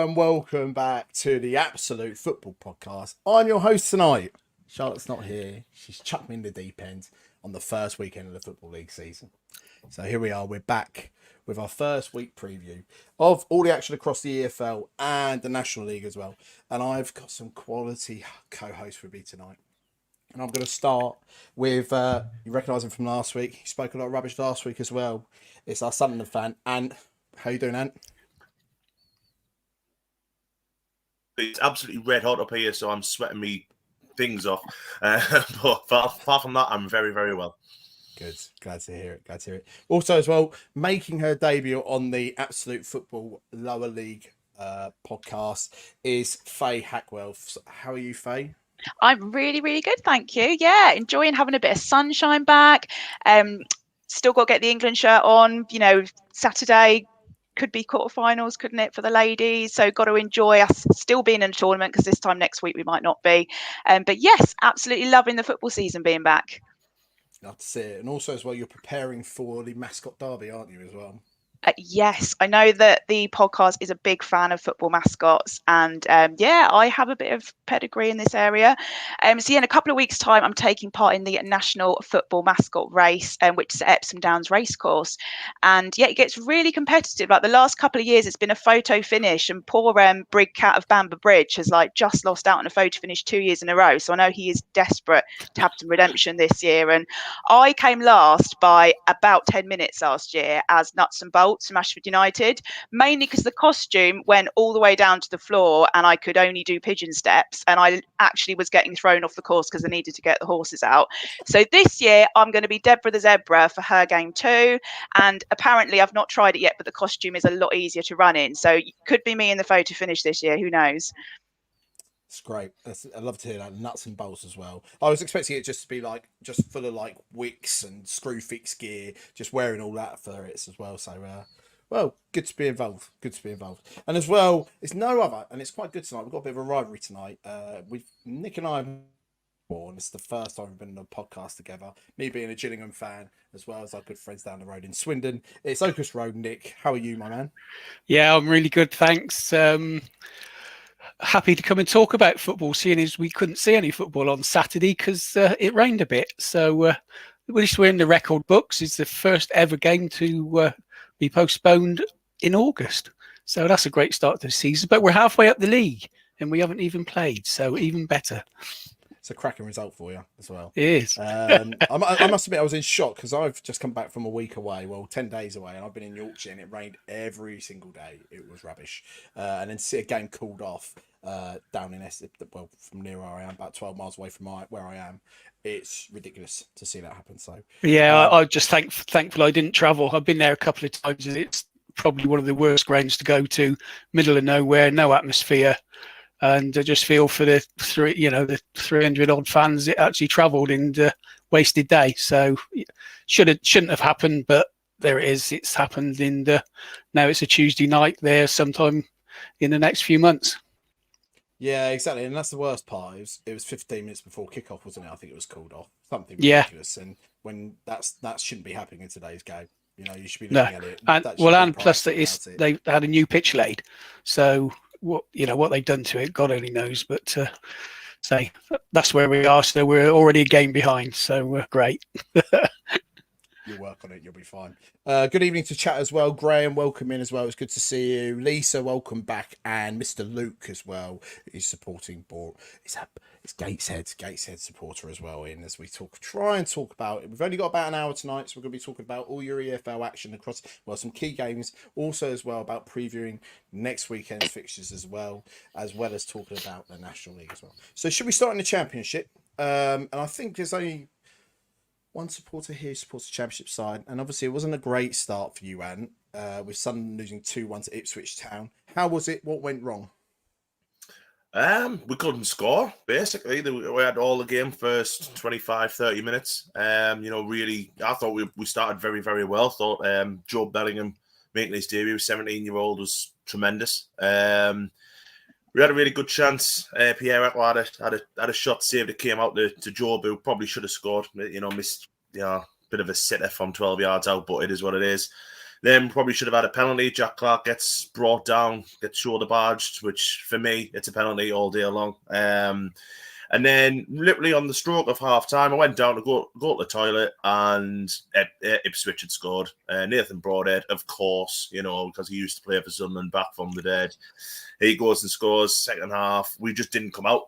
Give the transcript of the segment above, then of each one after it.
And welcome back to the Absolute Football Podcast. I'm your host tonight. Charlotte's not here. She's chucked me in the deep end on the first weekend of the Football League season. So here we are. We're back with our first week preview of all the action across the EFL and the National League as well. And I've got some quality co-hosts with me tonight. And I'm going to start with, you recognise him from last week. He spoke a lot of rubbish last week as well. It's our Sunderland fan, Ant. How you doing, Ant? It's absolutely red hot up here, so I'm sweating me things off. But apart from that, I'm very, very well. Good. Glad to hear it. Also, as well, making her debut on the Absolute Football Lower League podcast is Faye Hackwell. How are you, Faye? I'm really, really good, thank you. Yeah, enjoying having a bit of sunshine back. Still got to get the England shirt on. Saturday could be quarterfinals, couldn't it, for the ladies? So got to enjoy us still being in a tournament, because this time next week we might not be. But yes, absolutely loving the football season being back. Love to see it. And also as well, you're preparing for the mascot derby, aren't you, as well? Yes, I know that the podcast is a big fan of football mascots, and I have a bit of pedigree in this area. So in a couple of weeks' time, I'm taking part in the national football mascot race, which is at Epsom Downs Racecourse, and it gets really competitive. Like the last couple of years, it's been a photo finish, and poor Brig Cat of Bamber Bridge has just lost out on a photo finish 2 years in a row. So I know he is desperate to have some redemption this year, and I came last by about 10 minutes last year as Nuts and Bolts from Ashford United, mainly because the costume went all the way down to the floor and I could only do pigeon steps, and I actually was getting thrown off the course because I needed to get the horses out. So this year I'm going to be Deborah the Zebra for her game 2, and apparently I've not tried it yet, but the costume is a lot easier to run in, so it could be me in the photo finish this year, who knows. It's great. I love to hear that. Nuts and bolts as well. I was expecting it just to be just full of wicks and screw fix gear, just wearing all that for it as well. So, well, good to be involved. And as well, it's no other, and it's quite good tonight. We've got a bit of a rivalry tonight. Nick and I, and it's the first time we've been on a podcast together. Me being a Gillingham fan, as well as our good friends down the road in Swindon. It's Oakhurst Road. Nick, how are you, my man? Yeah, I'm really good, thanks. Happy to come and talk about football, seeing as we couldn't see any football on Saturday because it rained a bit. So at least we're in the record books. It's the first ever game to be postponed in August. So that's a great start to the season. But we're halfway up the league and we haven't even played. So even better. It's a cracking result for you as well. It is. I must admit, I was in shock because I've just come back from a week away, 10 days away, and I've been in Yorkshire and it rained every single day. It was rubbish. And then see a game called off down in Essex, from near where I am, about 12 miles away from where I am. It's ridiculous to see that happen. So yeah, I'm just thankful I didn't travel. I've been there a couple of times, and it's probably one of the worst grounds to go to. Middle of nowhere, no atmosphere. And I just feel for the 300 odd fans it actually travelled in the wasted day. So shouldn't have happened, but there it is. It's happened, and now it's a Tuesday night there sometime in the next few months. Yeah, exactly, and that's the worst part. It was 15 minutes before kickoff, wasn't it? I think it was called off. Something ridiculous, and when that shouldn't be happening in today's game. You should be looking at it. And plus that they had a new pitch laid, so. What they've done to it, God only knows. But that's where we are. So we're already a game behind. So we're great. You'll work on it. You'll be fine. Good evening to chat as well. Graham, welcome in as well. It's good to see you. Lisa, welcome back, and Mr. Luke as well is supporting board. It's Gateshead supporter as well. In as we try and talk about it. We've only got about an hour tonight, so we're going to be talking about all your EFL action across some key games. Also as well about previewing next weekend's fixtures as well as talking about the National League as well. So should we start in the Championship? And I think there's only one supporter here who supports the Championship side, and obviously it wasn't a great start for you, Ant, with Sunderland losing 2-1 to Ipswich Town. How was it? What went wrong? We couldn't score, basically. We had all the game first 25, 30 minutes. Really, I thought we started very, very well. Thought Joe Bellingham making his debut, 17-year-old, was tremendous. We had a really good chance. Pierre Echo had a shot saved that came out to Job, who probably should have scored. Missed bit of a sitter from 12 yards out, but it is what it is. Then probably should have had a penalty. Jack Clark gets brought down, gets shoulder barged, which for me, it's a penalty all day long. And then literally on the stroke of half time, I went down to go to the toilet, and Ipswich had scored. Nathan Broadhead, of course, because he used to play for Sunderland back from the dead. He goes and scores. Second half, we just didn't come out.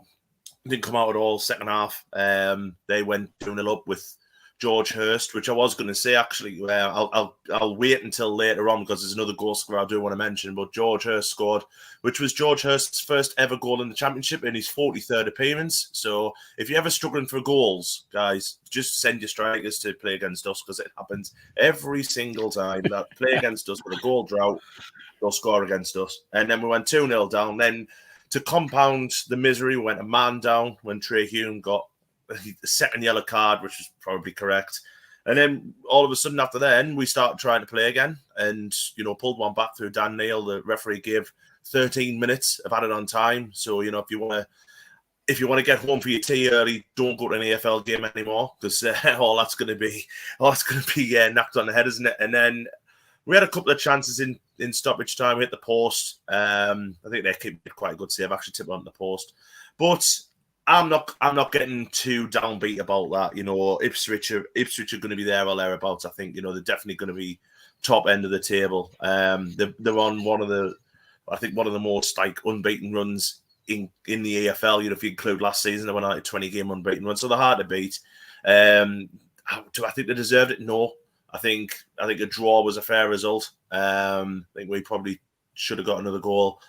Didn't come out at all. Second half, they went 2-0 up with George Hurst, which I was going to say actually. I'll wait until later on because there's another goal scorer I do want to mention. But George Hurst scored, which was George Hurst's first ever goal in the Championship in his 43rd appearance. So if you're ever struggling for goals, guys, just send your strikers to play against us, because it happens every single time that play against us with a goal drought, they'll score against us. And then we went 2-0 down. Then to compound the misery, we went a man down when Trey Hume got the second yellow card, which is probably correct. And then all of a sudden after then, we started trying to play again and, pulled one back through Dan Neil. The referee gave 13 minutes of added on time. So, if you want to get home for your tea early, don't go to an EFL game anymore, because all that's going to be knocked on the head, isn't it? And then we had a couple of chances in stoppage time. We hit the post. I think they kept quite a good save, actually tipped on the post. But I'm not getting too downbeat about that. Ipswich are going to be there or thereabouts. I think they're definitely going to be top end of the table. They're on one of the most unbeaten runs in the EFL. If you include last season, they went out a 20-game unbeaten run, so they're hard to beat. Do I think they deserved it? No. I think a draw was a fair result. I think we probably should have got another goal.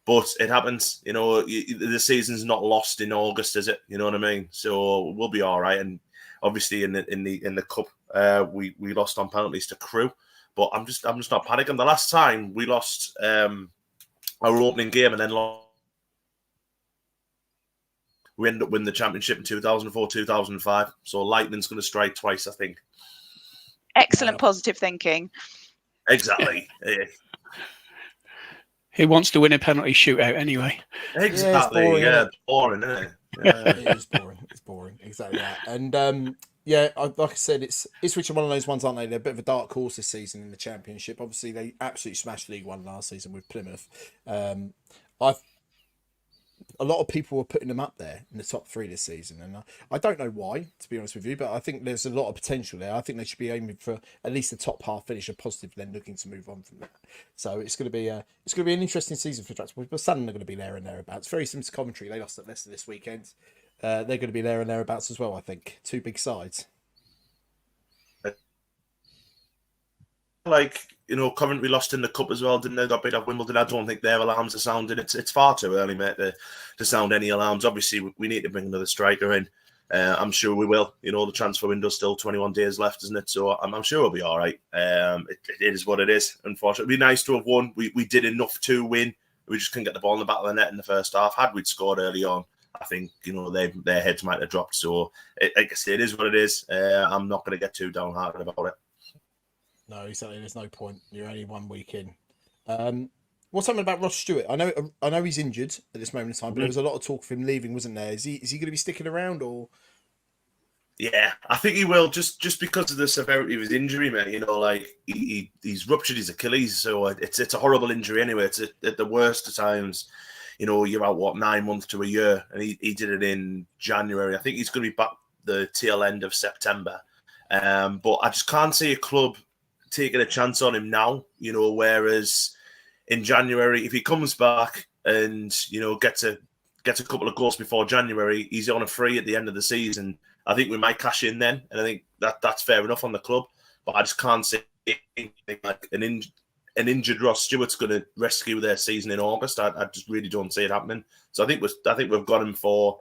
But it happens, the season's not lost in August, is it? You know what I mean? So we'll be all right. And obviously in the cup, we lost on penalties to Crewe. But I'm just not panicking. The last time we lost our opening game and then lost, we ended up winning the championship in 2004, 2005. So lightning's going to strike twice, I think. Excellent positive thinking. Exactly. He wants to win a penalty shootout anyway. Exactly. Yeah, it's boring, isn't it? Yeah. It is boring. It's boring. Exactly that. And like I said, Ipswich are one of those ones, aren't they? They're a bit of a dark horse this season in the Championship. Obviously, they absolutely smashed League One last season with Plymouth. A lot of people were putting them up there in the top 3 this season, and I don't know why, to be honest with you, but I think there's a lot of potential there. I think they should be aiming for at least the top half finish, a positive, then looking to move on from that. So it's going to be an interesting season for Draxler. But Sunderland are going to be there and thereabouts. Very similar to Coventry. They lost at Leicester this weekend. They're going to be there and thereabouts as well. I think 2 big sides. Coventry lost in the cup as well, didn't they? Got beat off Wimbledon. I don't think their alarms are sounding. It's far too early, mate, to sound any alarms. Obviously, we need to bring another striker in. I'm sure we will. The transfer window's still 21 days left, isn't it? So I'm sure we'll be all right. It is what it is, unfortunately. It'd be nice to have won. We did enough to win. We just couldn't get the ball in the back of the net in the first half. Had we scored early on, I think, their heads might have dropped. So, like I say, it is what it is. I'm not going to get too downhearted about it. No, exactly. There's no point. You're only 1 week in. What's happening about Ross Stewart? I know he's injured at this moment in time, but there was a lot of talk of him leaving, wasn't there? Is he going to be sticking around, or? Yeah, I think he will, just because of the severity of his injury, mate. He's ruptured his Achilles, so it's a horrible injury anyway. It's at the worst of times. You're out 9 months to a year, and he did it in January. I think he's going to be back the tail end of September. But I just can't see a club taking a chance on him now, whereas in January, if he comes back and, gets a couple of goals before January, he's on a free at the end of the season. I think we might cash in then, and I think that's fair enough on the club. But I just can't see like an injured Ross Stewart's going to rescue their season in August. I just really don't see it happening. So I think we've got him for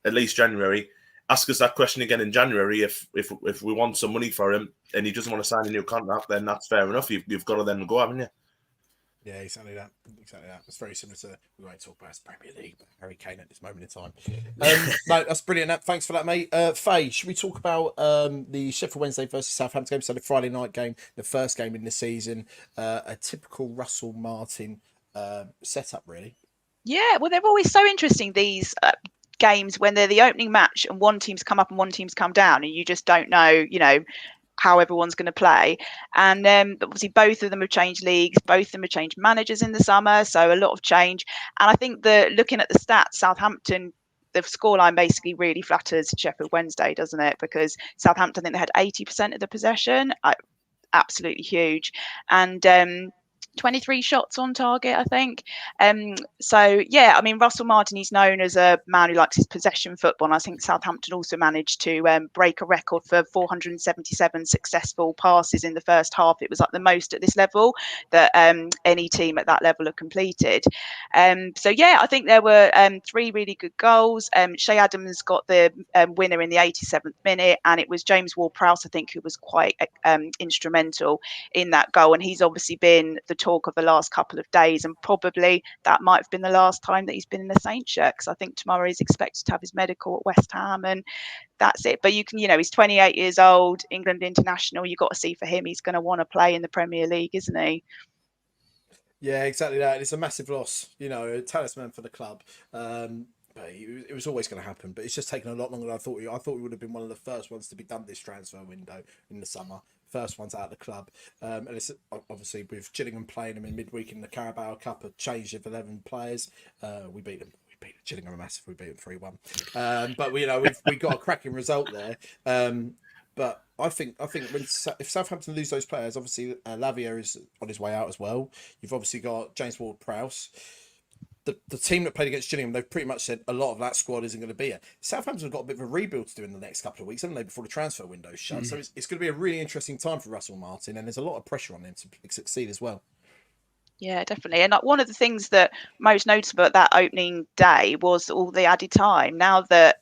at least January. Ask us that question again in January if we want some money for him and he doesn't want to sign a new contract, then that's fair enough. You've got to then go, haven't you? Yeah, exactly that. It's very similar to, we won't talk about Premier League, but Harry Kane at this moment in time. No, that's brilliant. Thanks for that, mate. Faye, should we talk about the Sheffield Wednesday versus Southampton game? So the Friday night game, the first game in the season, a typical Russell Martin setup, really. Yeah, well, they're always so interesting, these games, when they're the opening match and one team's come up and one team's come down, and you just don't know, how everyone's going to play. And obviously both of them have changed leagues, both of them have changed managers in the summer, so a lot of change. And I think that looking at the stats, Southampton, the scoreline basically really flatters Sheffield Wednesday, doesn't it? Because Southampton, I think they had 80% of the possession, absolutely huge. And 23 shots on target, I think. So yeah, I mean, Russell Martin, he's known as a man who likes his possession football. And I think Southampton also managed to break a record for 477 successful passes in the first half. It was like the most at this level that any team at that level have completed. So yeah, I think there were 3 really good goals. Shea Adams got the winner in the 87th minute, and it was James Ward-Prowse, I think, who was quite instrumental in that goal. And he's obviously been the talk of the last couple of days, and probably that might have been the last time that he's been in a Saints shirt, because I think tomorrow he's expected to have his medical at West Ham, and that's it. But you can, he's 28 years old, England international. You've got to see for him, he's going to want to play in the Premier League, isn't he? Yeah, exactly that. It's a massive loss, a talisman for the club. But it was always going to happen, but it's just taken a lot longer than I thought. I thought we would have been one of the first ones to be done this transfer window in the summer. First ones out of the club. And it's obviously with Gillingham playing them in midweek in the Carabao Cup, a change of 11 players. We beat them. We beat Gillingham massive. We beat them 3-1. But we got a cracking result there. But I think if Southampton lose those players, obviously Lavia is on his way out as well. You've obviously got James Ward-Prowse. The team that played against Gillingham, they've pretty much said a lot of that squad isn't going to be it. Southampton have got a bit of a rebuild to do in the next couple of weeks, haven't they, before the transfer window's shut? So it's going to be a really interesting time for Russell Martin, and there's a lot of pressure on him to succeed as well. Yeah, definitely. And one of the things that most notable at that opening day was all the added time. Now that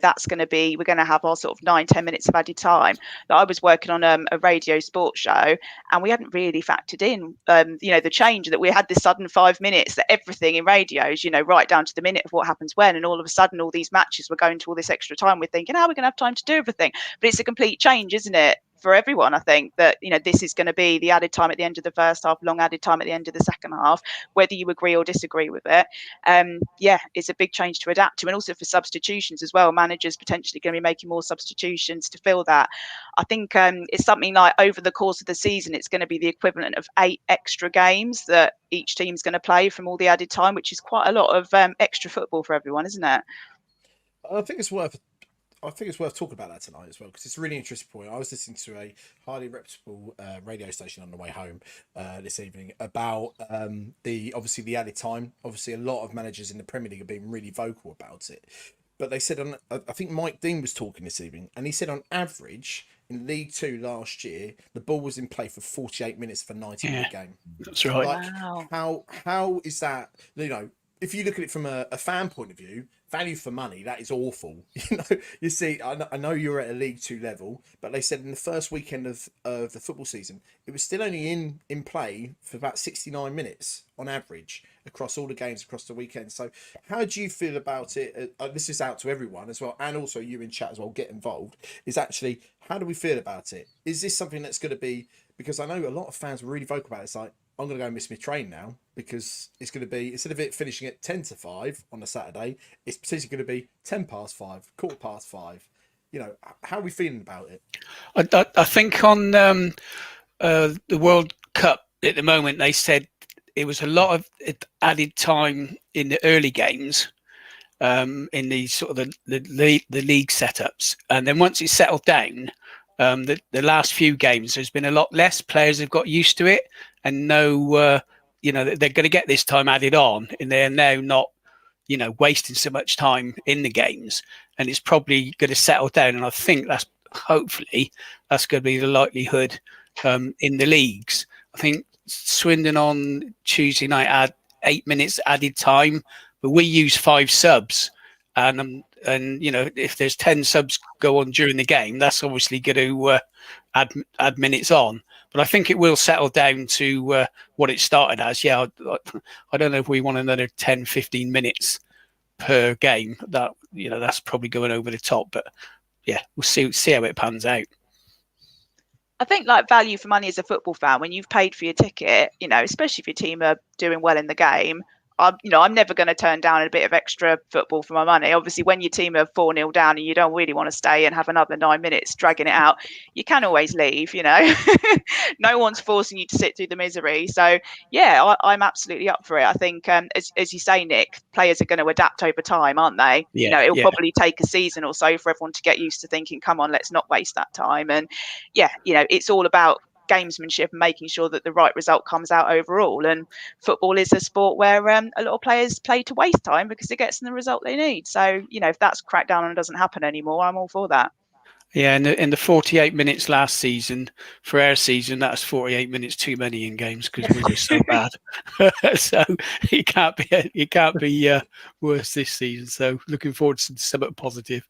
that's going to be, we're going to have our sort of 9-10 minutes of added time. That I was working on a radio sports show, and we hadn't really factored in, the change that we had this sudden 5 minutes, that everything in radios, right down to the minute of what happens when, and all of a sudden all these matches were going to all this extra time. We're thinking, we're going to have time to do everything, but it's a complete change, isn't it? For everyone, I think that this is going to be the added time at the end of the first half, long added time at the end of the second half, whether you agree or disagree with it. It's a big change to adapt to, and also for substitutions as well. Managers potentially going to be making more substitutions to fill that. I think it's something like over the course of the season, it's going to be the equivalent of 8 extra games that each team's going to play from all the added time, which is quite a lot of extra football for everyone, isn't it? I think it's worth talking about that tonight as well, because it's a really interesting point. I was listening to a highly reputable radio station on the way home this evening about the added time. Obviously, a lot of managers in the Premier League have been really vocal about it. But they said, I think Mike Dean was talking this evening, and he said on average in League Two last year, the ball was in play for 48 minutes for 90-minute game. That's right. Wow. How is that? If you look at it from a fan point of view, value for money, that is awful. You see, I know you're at a League Two level, but they said in the first weekend of the football season, it was still only in play for about 69 minutes on average across all the games across the weekend. So how do you feel about it? This is out to everyone as well, and also you in chat as well, get involved. Is actually, how do we feel about it? Is this something that's going to be, because I know a lot of fans were really vocal about it. It's like, I'm going to go and miss my train now, because it's going to be, instead of it finishing at 10-5 on a Saturday, it's potentially going to be 5:10, 5:15. How are we feeling about it? I think on the World Cup at the moment, they said it was a lot of added time in the early games, in the sort of the league setups, and then once it's settled down, the last few games, there's been a lot less. Players have got used to it and know, they're going to get this time added on, and they're now not, wasting so much time in the games, and it's probably going to settle down. And I think hopefully that's going to be the likelihood in the leagues. I think Swindon on Tuesday night had 8 minutes added time, but we use 5 subs, and if there's 10 subs go on during the game, that's obviously going to add minutes on. But I think it will settle down to what it started as. Yeah, I don't know if we want another 10-15 minutes per game. That's probably going over the top. But yeah, we'll see how it pans out. I think like value for money as a football fan, when you've paid for your ticket, especially if your team are doing well in the game, I'm never going to turn down a bit of extra football for my money. Obviously, when your team are 4-0 down and you don't really want to stay and have another 9 minutes dragging it out, you can always leave, No one's forcing you to sit through the misery. So, yeah, I'm absolutely up for it. I think, as you say, Nick, players are going to adapt over time, aren't they? Yeah, it'll probably take a season or so for everyone to get used to thinking, come on, let's not waste that time. And, yeah, it's all about gamesmanship and making sure that the right result comes out overall. And football is a sport where a lot of players play to waste time because it gets them the result they need. So, if that's cracked down and doesn't happen anymore, I'm all for that. Yeah, and in the 48 minutes last season, for our season, that's 48 minutes too many in games because we're just so bad. So it can't be worse this season. So looking forward to something positive.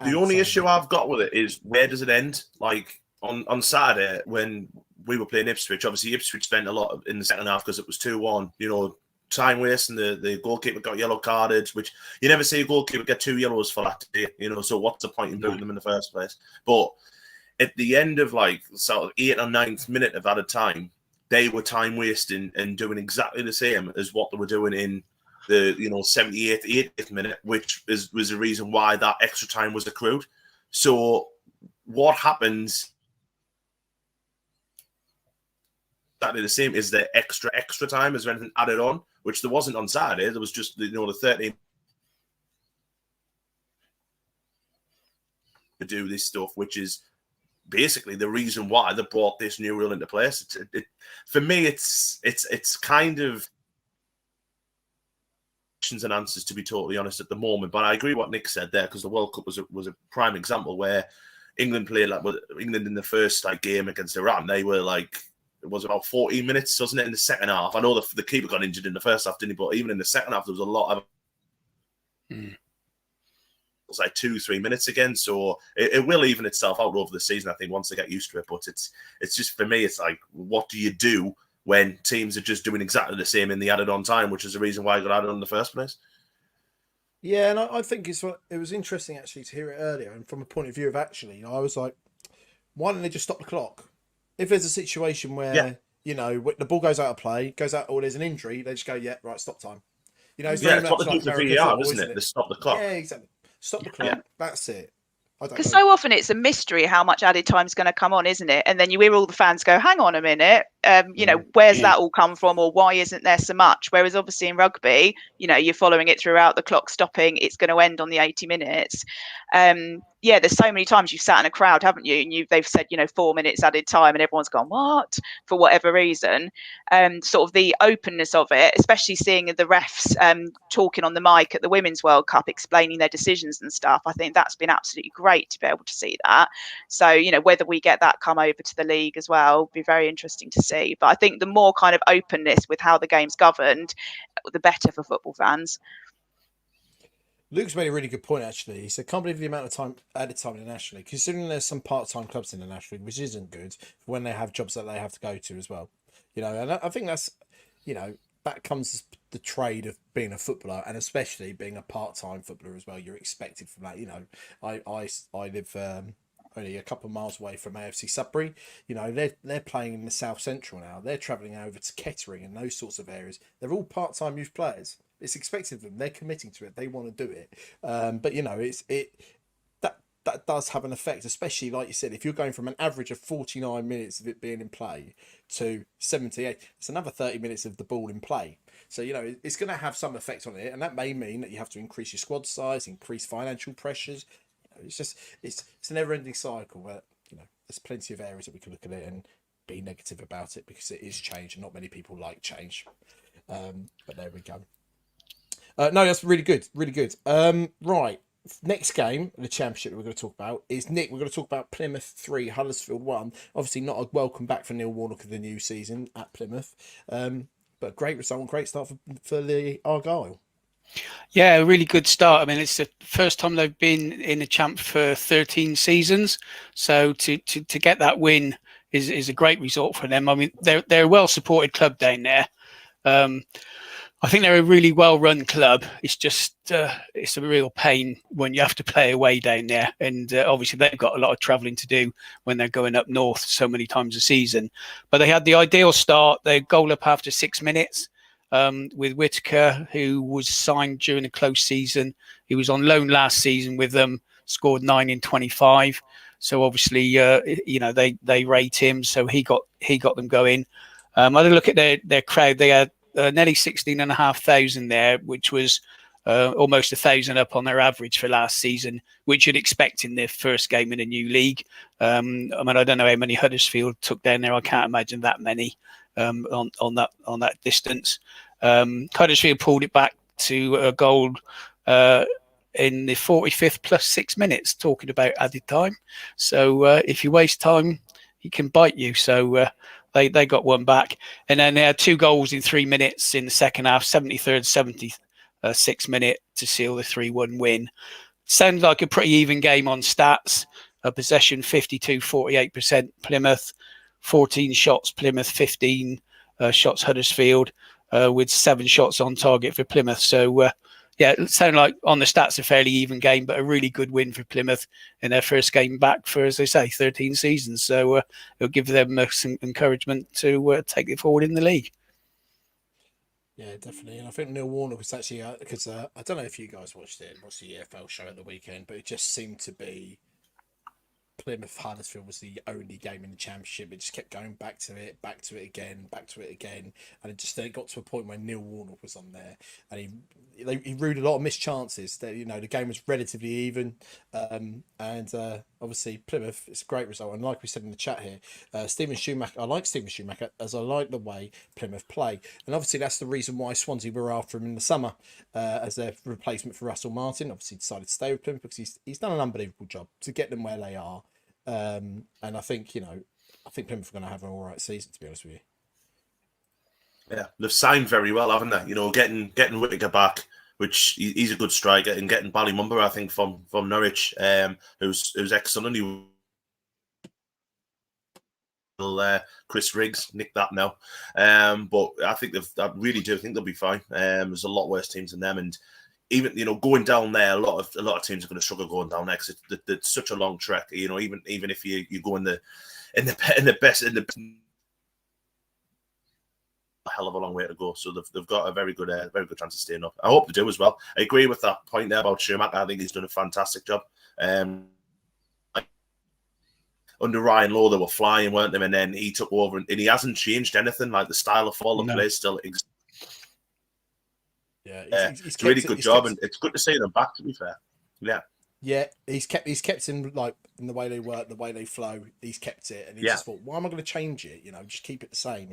The only issue I've got with it is, where does it end? Like on Saturday when we were playing Ipswich, obviously Ipswich spent a lot in the second half because it was 2-1. Time waste, and the goalkeeper got yellow carded, which you never see a goalkeeper get 2 yellows for that day, so what's the point in booting them in the first place? But at the end of sort of 8th or 9th minute of added time, they were time wasting and doing exactly the same as what they were doing in the 78th, 80th minute, which was the reason why that extra time was accrued. So what happens exactly the same? Is there extra time? Is there anything added on? Which there wasn't on Saturday. There was just the 13 to do this stuff, which is basically the reason why they brought this new rule into place. For me, it's kind of questions and answers, to be totally honest, at the moment. But I agree what Nick said there, because the World Cup was a prime example where England played England in the first game against Iran. They were it was about 14 minutes, wasn't it, in the second half? I know the keeper got injured in the first half, didn't he? But even in the second half, there was a lot of... It was 2-3 minutes again. So it will even itself out over the season, I think, once they get used to it. But it's just, for me, it's what do you do when teams are just doing exactly the same in the added on time, which is the reason why it got added on in the first place? Yeah, and I think it was interesting, actually, to hear it earlier. And from a point of view of actually, I was like, why don't they just stop the clock? If there's a situation where, the ball goes out of play, goes out, or there's an injury, they just go, yeah, right, stop time. It's very much what they do like for VAR, isn't it? They stop the clock. Yeah, exactly. Stop the clock. That's it. Because so often it's a mystery how much added time is going to come on, isn't it? And then you hear all the fans go, hang on a minute, where's that all come from, or why isn't there so much? Whereas obviously in rugby, you're following it throughout, the clock stopping, it's going to end on the 80 minutes. There's so many times you've sat in a crowd, haven't you? And they've said, 4 minutes added time, and everyone's gone, what? For whatever reason. Sort of the openness of it, especially seeing the refs talking on the mic at the Women's World Cup, explaining their decisions and stuff. I think that's been absolutely great to be able to see that. So, whether we get that come over to the league as well, will be very interesting to see. But I think the more kind of openness with how the game's governed, the better for football fans. Luke's made a really good point, actually. He said, can't believe the amount of time added time internationally, considering there's some part-time clubs internationally, which isn't good when they have jobs that they have to go to as well. And I think that's, that comes as the trade of being a footballer, and especially being a part-time footballer as well. You're expected from that. I live only a couple of miles away from AFC Sudbury. They're playing in the South Central now. They're travelling over to Kettering and those sorts of areas. They're all part-time youth players. It's expected of them. They're committing to it. They want to do it. But that does have an effect, especially like you said, if you're going from an average of 49 minutes of it being in play to 78, it's another 30 minutes of the ball in play. So it's going to have some effect on it, and that may mean that you have to increase your squad size, increase financial pressures. It's a never-ending cycle where there's plenty of areas that we can look at it and be negative about it, because it is change, and not many people like change. But there we go. No, that's really good. Really good. Right. Next game, the championship that we're going to talk about is, Nick, we're going to talk about Plymouth 3, Huddersfield 1. Obviously not a welcome back for Neil Warnock of the new season at Plymouth. But a great result, great start for the Argyle. Yeah, a really good start. I mean, it's the first time they've been in the champ for 13 seasons. So to get that win is a great result for them. I mean, they're a well-supported club down there. I think they're a really well-run club. It's just it's a real pain when you have to play away down there, and obviously they've got a lot of travelling to do when they're going up north so many times a season. But they had the ideal start. They goal up after 6 minutes. with Whitaker, who was signed during a close season. He was on loan last season with them, scored 9 in 25. So obviously, they rate him. So he got them going. I had a look at their crowd. They had nearly 16,500 there, which was almost 1,000 up on their average for last season, which you'd expect in their first game in a new league. I don't know how many Huddersfield took down there. I can't imagine that many on that distance. Huddersfield pulled it back to a goal in the 45th plus 6 minutes, talking about added time. So if you waste time, he can bite you. So they got one back. And then they had 2 goals in 3 minutes in the second half, 73rd, 76th minute to seal the 3-1 win. Sounds like a pretty even game on stats. Possession 52-48% Plymouth, 14 shots Plymouth, 15 shots Huddersfield, with 7 shots on target for Plymouth. So it sounded like on the stats a fairly even game, but a really good win for Plymouth in their first game back for, as they say, 13 seasons. So it'll give them some encouragement to take it forward in the league. Yeah, definitely. And I think Neil Warnock was actually, because I don't know if you guys watched the EFL show at the weekend, but it just seemed to be Plymouth Huddersfield was the only game in the championship. It just kept going back to it again, and it got to a point where Neil Warnock was on there, and he ruled a lot of missed chances. That the game was relatively even, and obviously Plymouth. It's a great result, and like we said in the chat here, Stephen Schumacher. I like Stephen Schumacher as I like the way Plymouth play, and obviously that's the reason why Swansea were after him in the summer as their replacement for Russell Martin. Obviously decided to stay with Plymouth because he's done an unbelievable job to get them where they are. And I think Plymouth are going to have an all right season, to be honest with you. Yeah, they've signed very well, haven't they? Getting Whitaker back, which he's a good striker, and getting Ballymumba, I think, from Norwich, who's ex-Sunderland. Chris Riggs nicked that now, but I really do think they'll be fine. There's a lot worse teams than them, and even going down there, a lot of teams are going to struggle going down there because it's such a long trek. Even if you go in the best a hell of a long way to go. So they've got a very good chance of staying up. I hope they do as well. I agree with that point there about Schumacher. I think he's done a fantastic job. Under Ryan Lowe, they were flying, weren't they? And then he took over, and he hasn't changed anything. Like the style of football, the plays still exists. Yeah, it's a really good job, and it's good to see them back. To be fair, yeah, he's kept him like in the way they work, the way they flow. He's kept it, and he just thought, why am I going to change it? Just keep it the same.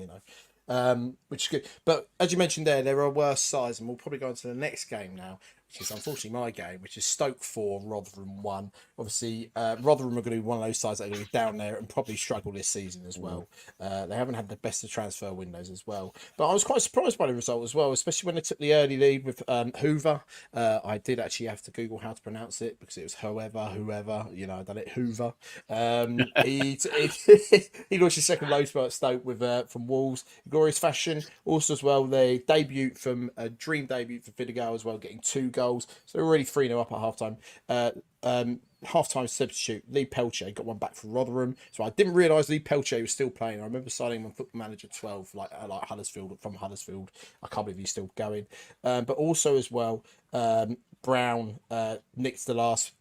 Which is good. But as you mentioned there are worse sides, and we'll probably go into the next game now, which is unfortunately my game, which is Stoke 4, Rotherham 1. Obviously, Rotherham are going to be one of those sides that are going to be down there and probably struggle this season as well. They haven't had the best of transfer windows as well. But I was quite surprised by the result as well, especially when they took the early lead with Hoover. I did actually have to Google how to pronounce it because it was whoever, I done it Hoover. He launched his second low spot at Stoke with from Wolves. Glorious fashion. Also as well, the debut from a dream debut for Vidigal as well, getting 2 goals. So they're already 3-0 up at half-time. Half-time substitute, Lee Peltier got one back for Rotherham. So I didn't realise Lee Peltier was still playing. I remember signing him on Football Manager 12, like Huddersfield, from Huddersfield. I can't believe he's still going. But also as well, Brown nicked the last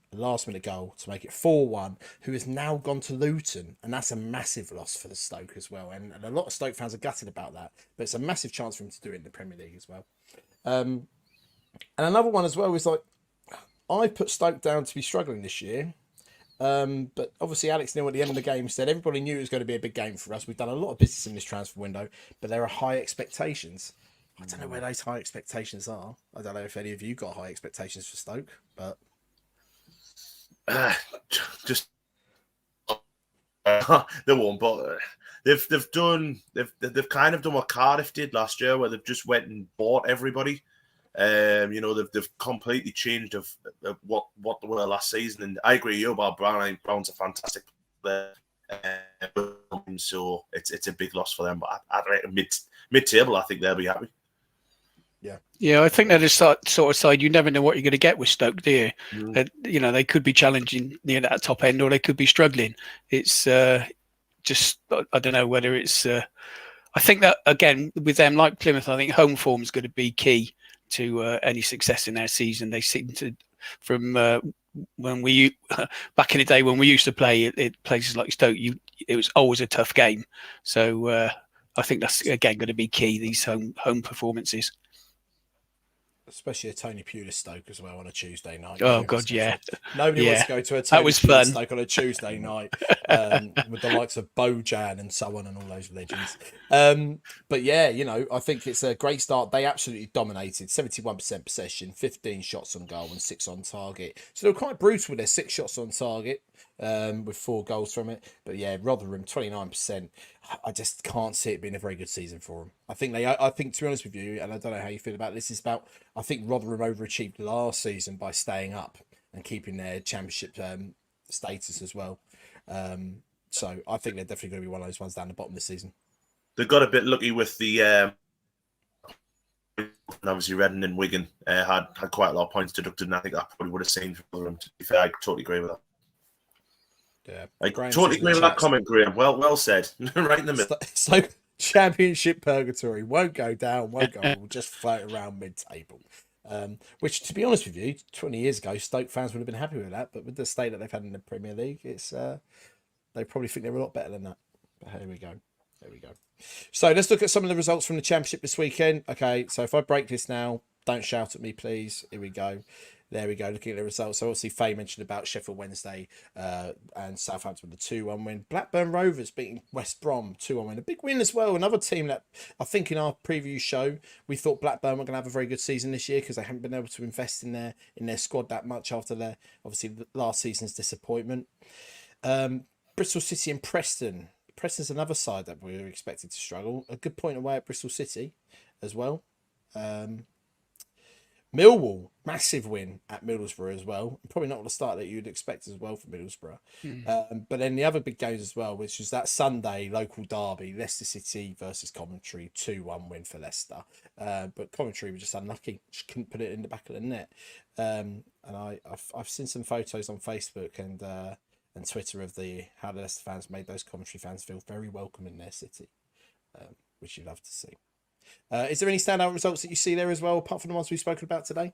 minute goal to make it 4-1, who has now gone to Luton, and that's a massive loss for the Stoke as well. And a lot of Stoke fans are gutted about that, but it's a massive chance for him to do it in the Premier League as well. And another one as well is like, I put Stoke down to be struggling this year. But obviously Alex Neil at the end of the game said everybody knew it was going to be a big game for us. We've done a lot of business in this transfer window, but there are high expectations. I don't know where those high expectations are. I don't know if any of you got high expectations for Stoke, but just they won't. But they've kind of done what Cardiff did last year, where they've just went and bought everybody. They've completely changed of what they were last season, and I agree with you about Brown. I think Brown's a fantastic player, so it's a big loss for them. But I reckon mid-table, I think they'll be happy. Yeah, I think they're the sort of side you never know what you're going to get with Stoke, do you? They could be challenging near that top end, or they could be struggling. It's just I don't know whether it's. I think that again with them, like Plymouth, I think home form is going to be key to any success in their season. They seem to, from when we back in the day when we used to play at places like Stoke, it was always a tough game. So I think that's again going to be key. These home performances. Especially a Tony Pulis Stoke as well on a Tuesday night. Oh God, yeah. Nobody wants to go to a That Tony was Pulis fun. Stoke on a Tuesday night with the likes of Bojan and so on and all those legends. But yeah, you know, I think it's a great start. They absolutely dominated. 71% possession, 15 shots on goal and 6 on target. So they were quite brutal with their 6 shots on target with 4 goals from it. But yeah, Rotherham 29%. I just can't see it being a very good season for them. I think to be honest with you, and I don't know how you feel about this, I think Rotherham overachieved last season by staying up and keeping their championship status as well. So I think they're definitely going to be one of those ones down the bottom this season. They got a bit lucky with the obviously Reading and Wigan had quite a lot of points deducted, and I think that probably would have seen for them. To be fair, I totally agree with that. Yeah, I totally agree with that comment, Graham. Well said. Right in the middle. So championship purgatory won't go down, won't go. We'll just float around mid-table. Which, to be honest with you, 20 years ago, Stoke fans would have been happy with that. But with the state that they've had in the Premier League, it's they probably think they're a lot better than that. But here we go. There we go. So let's look at some of the results from the Championship this weekend. Okay, so if I break this now, don't shout at me, please. Here we go. There we go, looking at the results. So obviously Faye mentioned about Sheffield Wednesday and Southampton with the 2-1 win. Blackburn Rovers beating West Brom 2-1 win. A big win as well. Another team that I think in our preview show, we thought Blackburn were going to have a very good season this year because they haven't been able to invest in their squad that much after their, obviously, the last season's disappointment. Bristol City and Preston. Preston's another side that we were expected to struggle. A good point away at Bristol City as well. Millwall, massive win at Middlesbrough as well. Probably not the start that you'd expect as well for Middlesbrough. But then the other big games as well, which was that Sunday local derby, Leicester City versus Coventry, 2-1 win for Leicester. But Coventry were just unlucky, just couldn't put it in the back of the net. And I've seen some photos on Facebook and Twitter of how the Leicester fans made those Coventry fans feel very welcome in their city, which you love to see. Is there any standout results that you see there as well, apart from the ones we've spoken about today?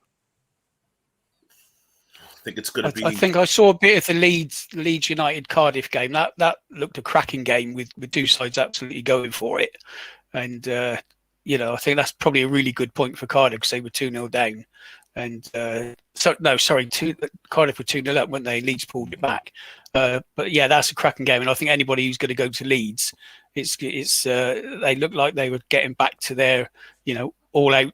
I think it's going to be. I think I saw a bit of the Leeds United Cardiff game. That looked a cracking game with two sides absolutely going for it, and I think that's probably a really good point for Cardiff because they were 2-0 down, and Cardiff were 2-0 up, weren't they? Leeds pulled it back, but yeah, that's a cracking game, and I think anybody who's going to go to Leeds, it's they look like they were getting back to their all out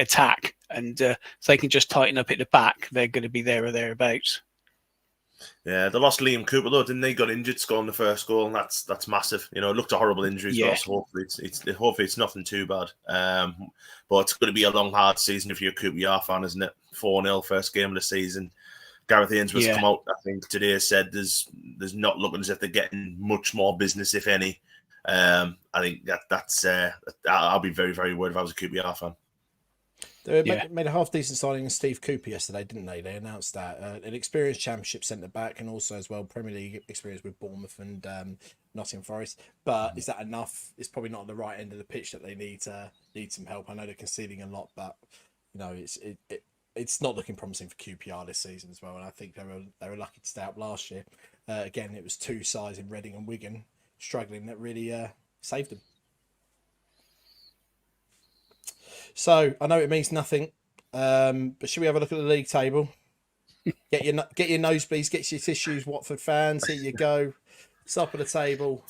attack, and if they can just tighten up at the back, they're going to be there or thereabouts. Yeah, they lost Liam Cooper though, didn't they? Got injured scoring the first goal, and that's massive. It looked a horrible injury as well. So hopefully it's nothing too bad. But it's going to be a long, hard season if you're a QPR fan, isn't it? 4-0 first game of the season. Gareth Ainsworth's come out, I think today, said there's not looking as if they're getting much more business, if any. I think that's I'll be very, very worried if I was a QPR fan. They made a half-decent signing in Steve Cooper yesterday, didn't they? They announced that. An experienced Championship centre-back and also as well Premier League experience with Bournemouth and Nottingham Forest. But is that enough? It's probably not on the right end of the pitch that they need some help. I know they're conceding a lot, but it's not looking promising for QPR this season as well. And I think they were lucky to stay up last year. Again, it was two sides in Reading and Wigan struggling that really saved them. So I know it means nothing, but should we have a look at the league table? Get your nosebleeds, get your tissues, Watford fans. Here you go. Top of the table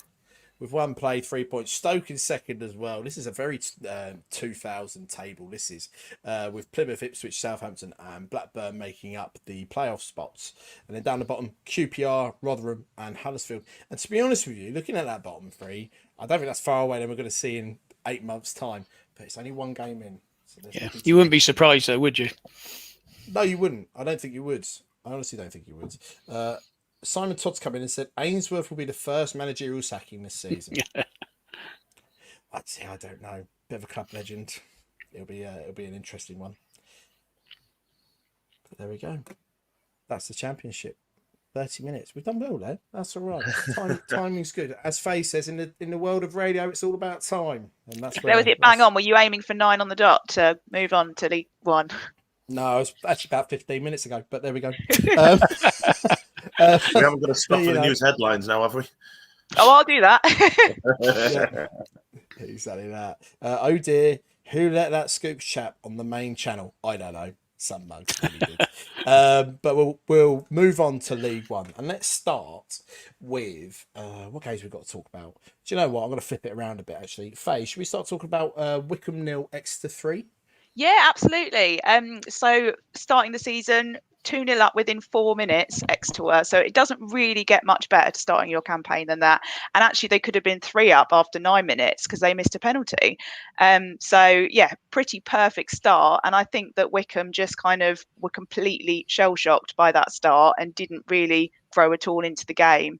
with 1 play, 3 points. Stoke in second as well. This is a very 2000 table. This is with Plymouth, Ipswich, Southampton, and Blackburn making up the playoff spots. And then down the bottom, QPR, Rotherham, and Huddersfield. And to be honest with you, looking at that bottom three, I don't think that's far away than we're going to see in 8 months' time. But it's only 1 game in. So you wouldn't be surprised though, would you? No, you wouldn't. I don't think you would. I honestly don't think you would. Simon Todd's come in and said Ainsworth will be the first managerial sacking this season. I don't know. Bit of a club legend. It'll be an interesting one. But there we go. That's the Championship. 30 minutes. We've done well there. That's all right. Timing's good. As Faye says, in the world of radio, it's all about time, and that's where. Was it bang on? Were you aiming for 9 on the dot to move on to League One? No, it was actually about 15 minutes ago, but there we go. We haven't got to stop for the news headlines now, have we? Oh, I'll do that. Yeah, exactly that. Oh dear, who let that Scoops chap on the main channel? I don't know. Some mug really did. But we'll move on to League One, and let's start with what games we've got to talk about. Do you know what? I'm going to flip it around a bit actually. Faye, should we start talking about Wickham 0 Exeter 3? Yeah, absolutely. So starting the season 2-0 up within 4 minutes, Exeter were. So it doesn't really get much better to starting your campaign than that. And actually, they could have been 3 up after 9 minutes because they missed a penalty. So yeah, pretty perfect start. And I think that Wickham just kind of were completely shell shocked by that start and didn't really grow at all into the game.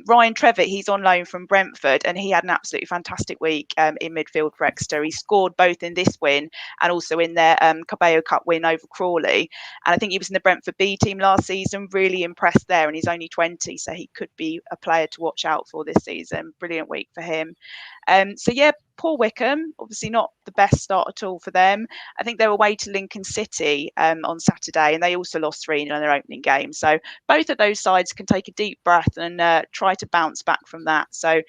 Ryan Trevitt, he's on loan from Brentford, and he had an absolutely fantastic week in midfield for Exeter. He scored both in this win and also in their Cabello Cup win over Crawley. And I think he was in the Brentford B team last season, really impressed there, and he's only 20, so he could be a player to watch out for this season. Brilliant week for him. So yeah, poor Wickham, obviously not the best start at all for them. I think they were away to Lincoln City on Saturday, and they also lost 3-0 in their opening game. So both of those sides can take a deep breath and try to bounce back from that. So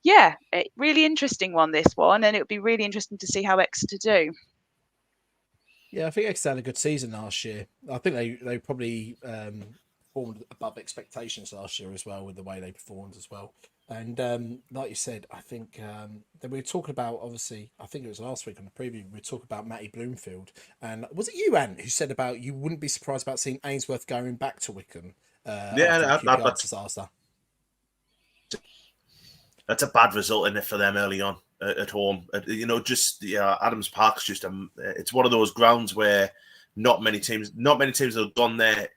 yeah, really interesting one, this one, and it would be really interesting to see how Exeter do. Yeah, I think Exeter had a good season last year. I think they probably performed above expectations last year as well with the way they performed as well. And like you said, I think that we were talking about, obviously, I think it was last week on the preview, we were talking about Matty Bloomfield. And was it you, Ant, who said about you wouldn't be surprised about seeing Ainsworth going back to Wickham after the QPR disaster? That's a bad result in it for them early on at home. Adams Park's just it's one of those grounds where not many teams have gone there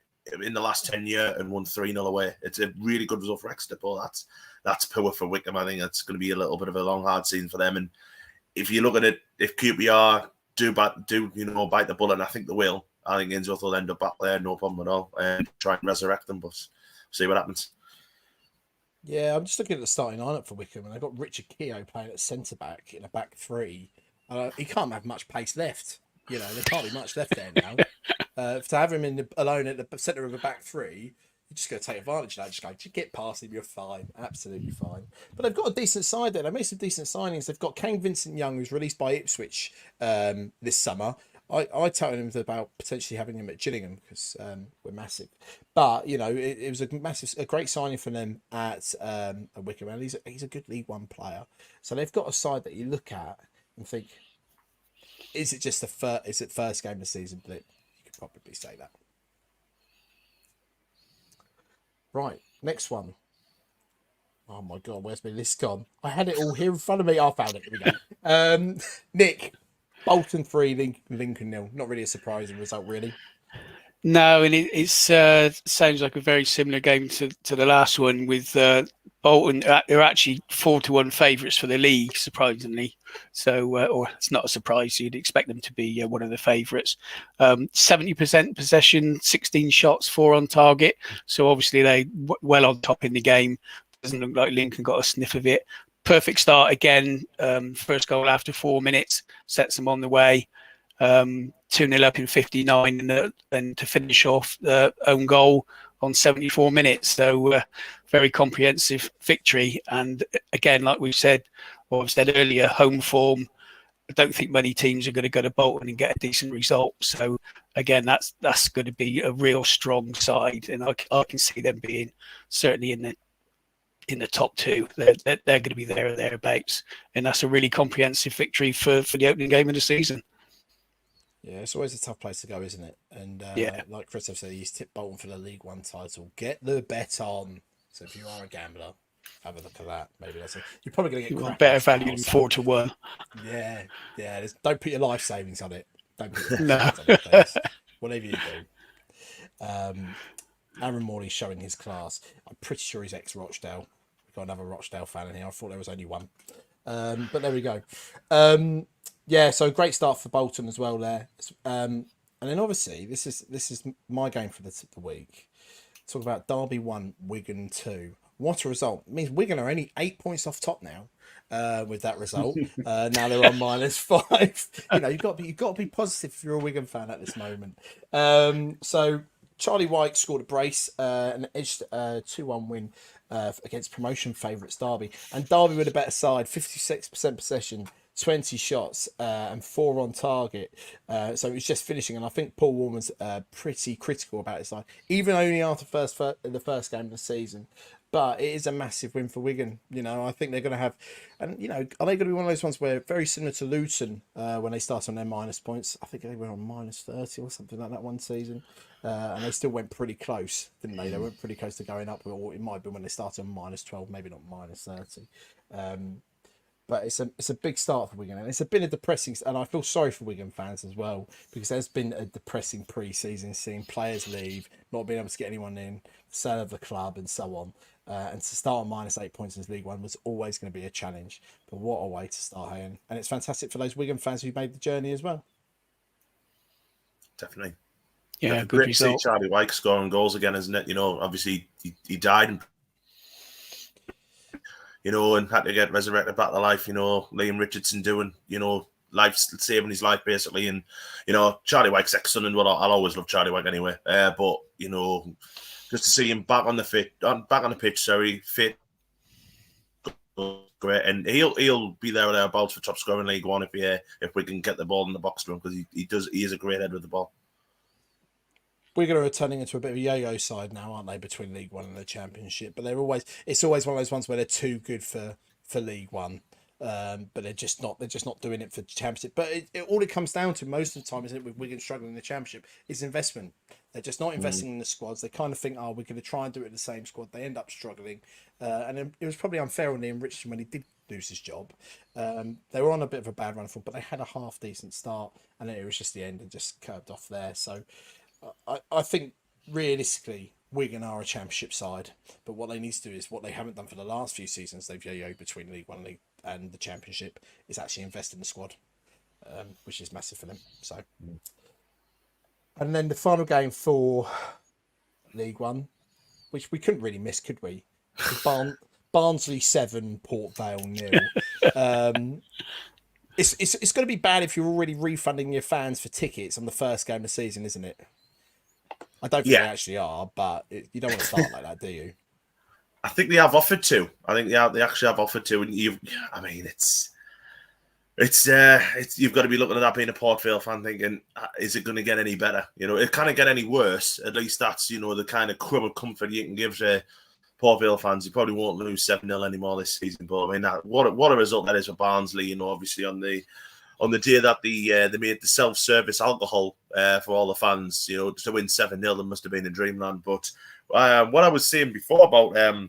in the last 10 years and won 3-0 away. It's a really good result for Exeter, but that's poor for Wickham. I think that's going to be a little bit of a long, hard season for them. And if you look at it, if QPR do bite the bullet, and I think they will, I think Ainsworth will end up back there, no problem at all, and try and resurrect them, but see what happens. Yeah, I'm just looking at the starting lineup for Wickham, and they've got Richard Keogh playing at centre back in a back three. He can't have much pace left. There can't be much left there now. To have him alone at the centre of a back three, you're just going to take advantage of that. Just get past him, you're fine, absolutely fine. But they've got a decent side there. They made some decent signings. They've got Kane Vincent-Young, who's released by Ipswich this summer. I told him about potentially having him at Gillingham because we're massive. But it was a great signing for them at Wickham, and he's a good League One player. So they've got a side that you look at and think, is it just first game of the season blip? You could probably say that. Right, next one. Oh my God, where's my list gone? I had it all here in front of me. I found it. Here we go. Nick, Bolton 3, Lincoln 0. Not really a surprising result, really. No, and it sounds like a very similar game to the last one with Bolton. They're actually 4-1 favourites for the league, surprisingly. So, or it's not a surprise. You'd expect them to be one of the favourites. 70% possession, 16 shots, 4 on target. So obviously they well on top in the game. Doesn't look like Lincoln got a sniff of it. Perfect start again. First goal after 4 minutes sets them on the way. 2-0 up in 59 and to finish off the own goal on 74 minutes. So very comprehensive victory. And again, like we've said, or I've said earlier, home form. I don't think many teams are going to go to Bolton and get a decent result. So again, that's going to be a real strong side, and I can see them being certainly in the top 2. They're going to be there or thereabouts, and that's a really comprehensive victory for the opening game of the season. Yeah, it's always a tough place to go, isn't it? And like Chris have said, he's tipped Bolton for the League One title. Get the bet on. So if you are a gambler, have a look at that. Maybe that's it. You're probably going to get better value than 4-1. Yeah. Don't put your life savings on it. Don't put your No. life savings on it, please. Whatever you do. Aaron Morley showing his class. I'm pretty sure he's ex-Rochdale. We've got another Rochdale fan in here. I thought there was only one. But there we go. Yeah, so great start for Bolton as well there. And then obviously this is my game for the week. Talk about Derby 1, Wigan 2. What a result. It means Wigan are only 8 points off top now with that result. Now they're on -5. You know, you've got to be positive if you're a Wigan fan at this moment. So Charlie White scored a brace, an edged 2-1 win against promotion favourites Derby. And Derby were the better side, 56% possession, 20 shots, and 4 on target. So it was just finishing. And I think Paul Warman's pretty critical about his side, even only after the first game of the season. But it is a massive win for Wigan. You know, I think they're going to have, and you know, are they going to be one of those ones where very similar to Luton when they started on their minus points? I think they were on -30 or something like that one season, and they still went pretty close, didn't they? They went pretty close to going up, or it might have been when they started on -12, maybe not -30. But it's a big start for Wigan, and it's been a depressing. And I feel sorry for Wigan fans as well, because there's been a depressing pre-season, seeing players leave, not being able to get anyone in, sale of the club, and so on. And to start on -8 points in League One was always going to be a challenge. But what a way to start, Ian. And it's fantastic for those Wigan fans who made the journey as well. Definitely. Yeah, good great to see result. Charlie White scoring goals again, isn't it? You know, obviously he died and had to get resurrected back to life. You know, Liam Richardson doing, saving his life basically. And Charlie White's excellent, and I'll always love Charlie White anyway. But just to see him back on the pitch, fit, great, and he'll be there or thereabouts for top scorer in League One if we can get the ball in the box to him, because he is a great head with the ball. Wigan are turning into a bit of a yo-yo side now, aren't they, between League One and the Championship? But it's always one of those ones where they're too good for League One, but they're just not doing it for Championship. But all it comes down to most of the time, isn't it, with Wigan struggling in the Championship, is investment. They're just not investing in the squads. They kind of think, we're going to try and do it in the same squad. They end up struggling, and it was probably unfair on Liam Richardson when he did lose his job. They were on a bit of a bad run for, but they had a half decent start, and then it was just the end and just curved off there. So I think realistically, Wigan are a Championship side, but what they need to do is what they haven't done for the last few seasons. They've yo-yoed between League One and the Championship, is actually invest in the squad, which is massive for them. So, and then the final game for League One, which we couldn't really miss, could we? Barnsley 7, Port Vale 0. It's going to be bad if you're already refunding your fans for tickets on the first game of the season, isn't it? I don't think they actually are, but you don't want to start like that, do you? I think they have offered to. I think they actually have offered to, and you've got to be looking at that being a Port Vale fan, thinking, is it going to get any better? It can't get any worse. At least that's the kind of crumb of comfort you can give to Port Vale fans. You probably won't lose 7-0 anymore this season, but I mean, what a result that is for Barnsley. Obviously on the day that they made the self-service alcohol for all the fans, to win 7-0, it must have been in dreamland. But what I was saying before about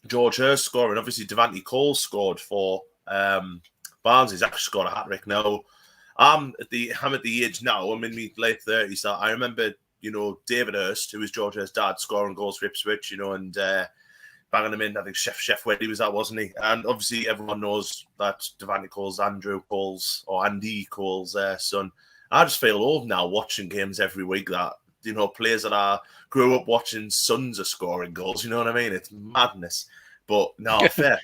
George Hurst scoring, obviously Devante Cole scored for Barnsley. He's actually scored a hat-trick now. I'm at the age now, I'm in my late 30s, that I remember, David Hurst, who was George Hurst's dad, scoring goals for Ipswich, and banging him in. I think Chef Weddy was that, wasn't he? And obviously everyone knows that Devante Cole's Andy Cole's son. I just feel old now watching games every week that, players that I grew up watching, sons are scoring goals. You know what I mean? It's madness. But no, fair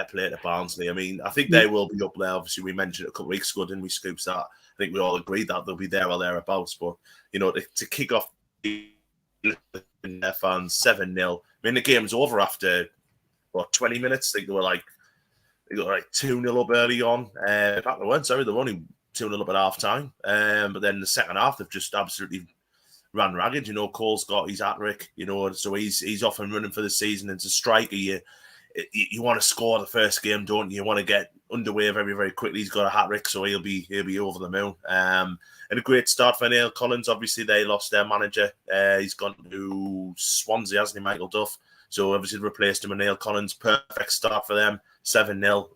play to Barnsley. I mean, I think they will be up there. Obviously, we mentioned a couple of weeks ago, didn't we, Scoops, that I think we all agreed that they'll be there or thereabouts. But, to kick off their fans 7-0. I mean, the game's over after 20 minutes. I think they were like 2-0 up early on. In fact, they weren't. Sorry, they were only 2-0 up at half time. But then the second half, they've just absolutely ran ragged. Cole's got his hat-trick. So he's off and running for the season. It's a striker. You want to score the first game, don't you? You want to get underway very, very quickly. He's got a hat-trick, so he'll be over the moon. And a great start for Neil Collins. Obviously, they lost their manager. He's gone to Swansea, hasn't he, Michael Duff? So obviously replaced him with Neil Collins. Perfect start for them. 7-0.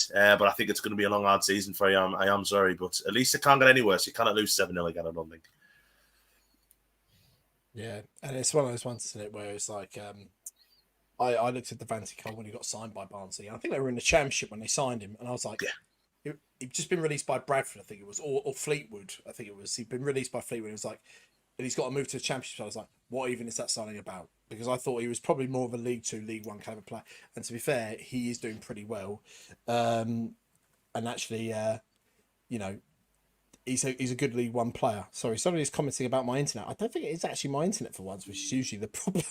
But I think it's going to be a long, hard season for you. I am sorry, but at least it can't get any worse. You cannot lose 7-0 again, I don't think. Yeah, and it's one of those ones, isn't it, where it's like, I looked at Devante Cole when he got signed by Barnsley. I think they were in the Championship when they signed him, and I was like, he'd just been released by Bradford, I think it was, or Fleetwood, I think it was. He'd been released by Fleetwood. It was like, and he's got to move to the Championship. So I was like, what even is that signing about? Because I thought he was probably more of a League Two, League One kind of player. And to be fair, he is doing pretty well. And actually, you know, he's a good League One player. Sorry, somebody is commenting about my internet. I don't think it is actually my internet for once, which is usually the problem.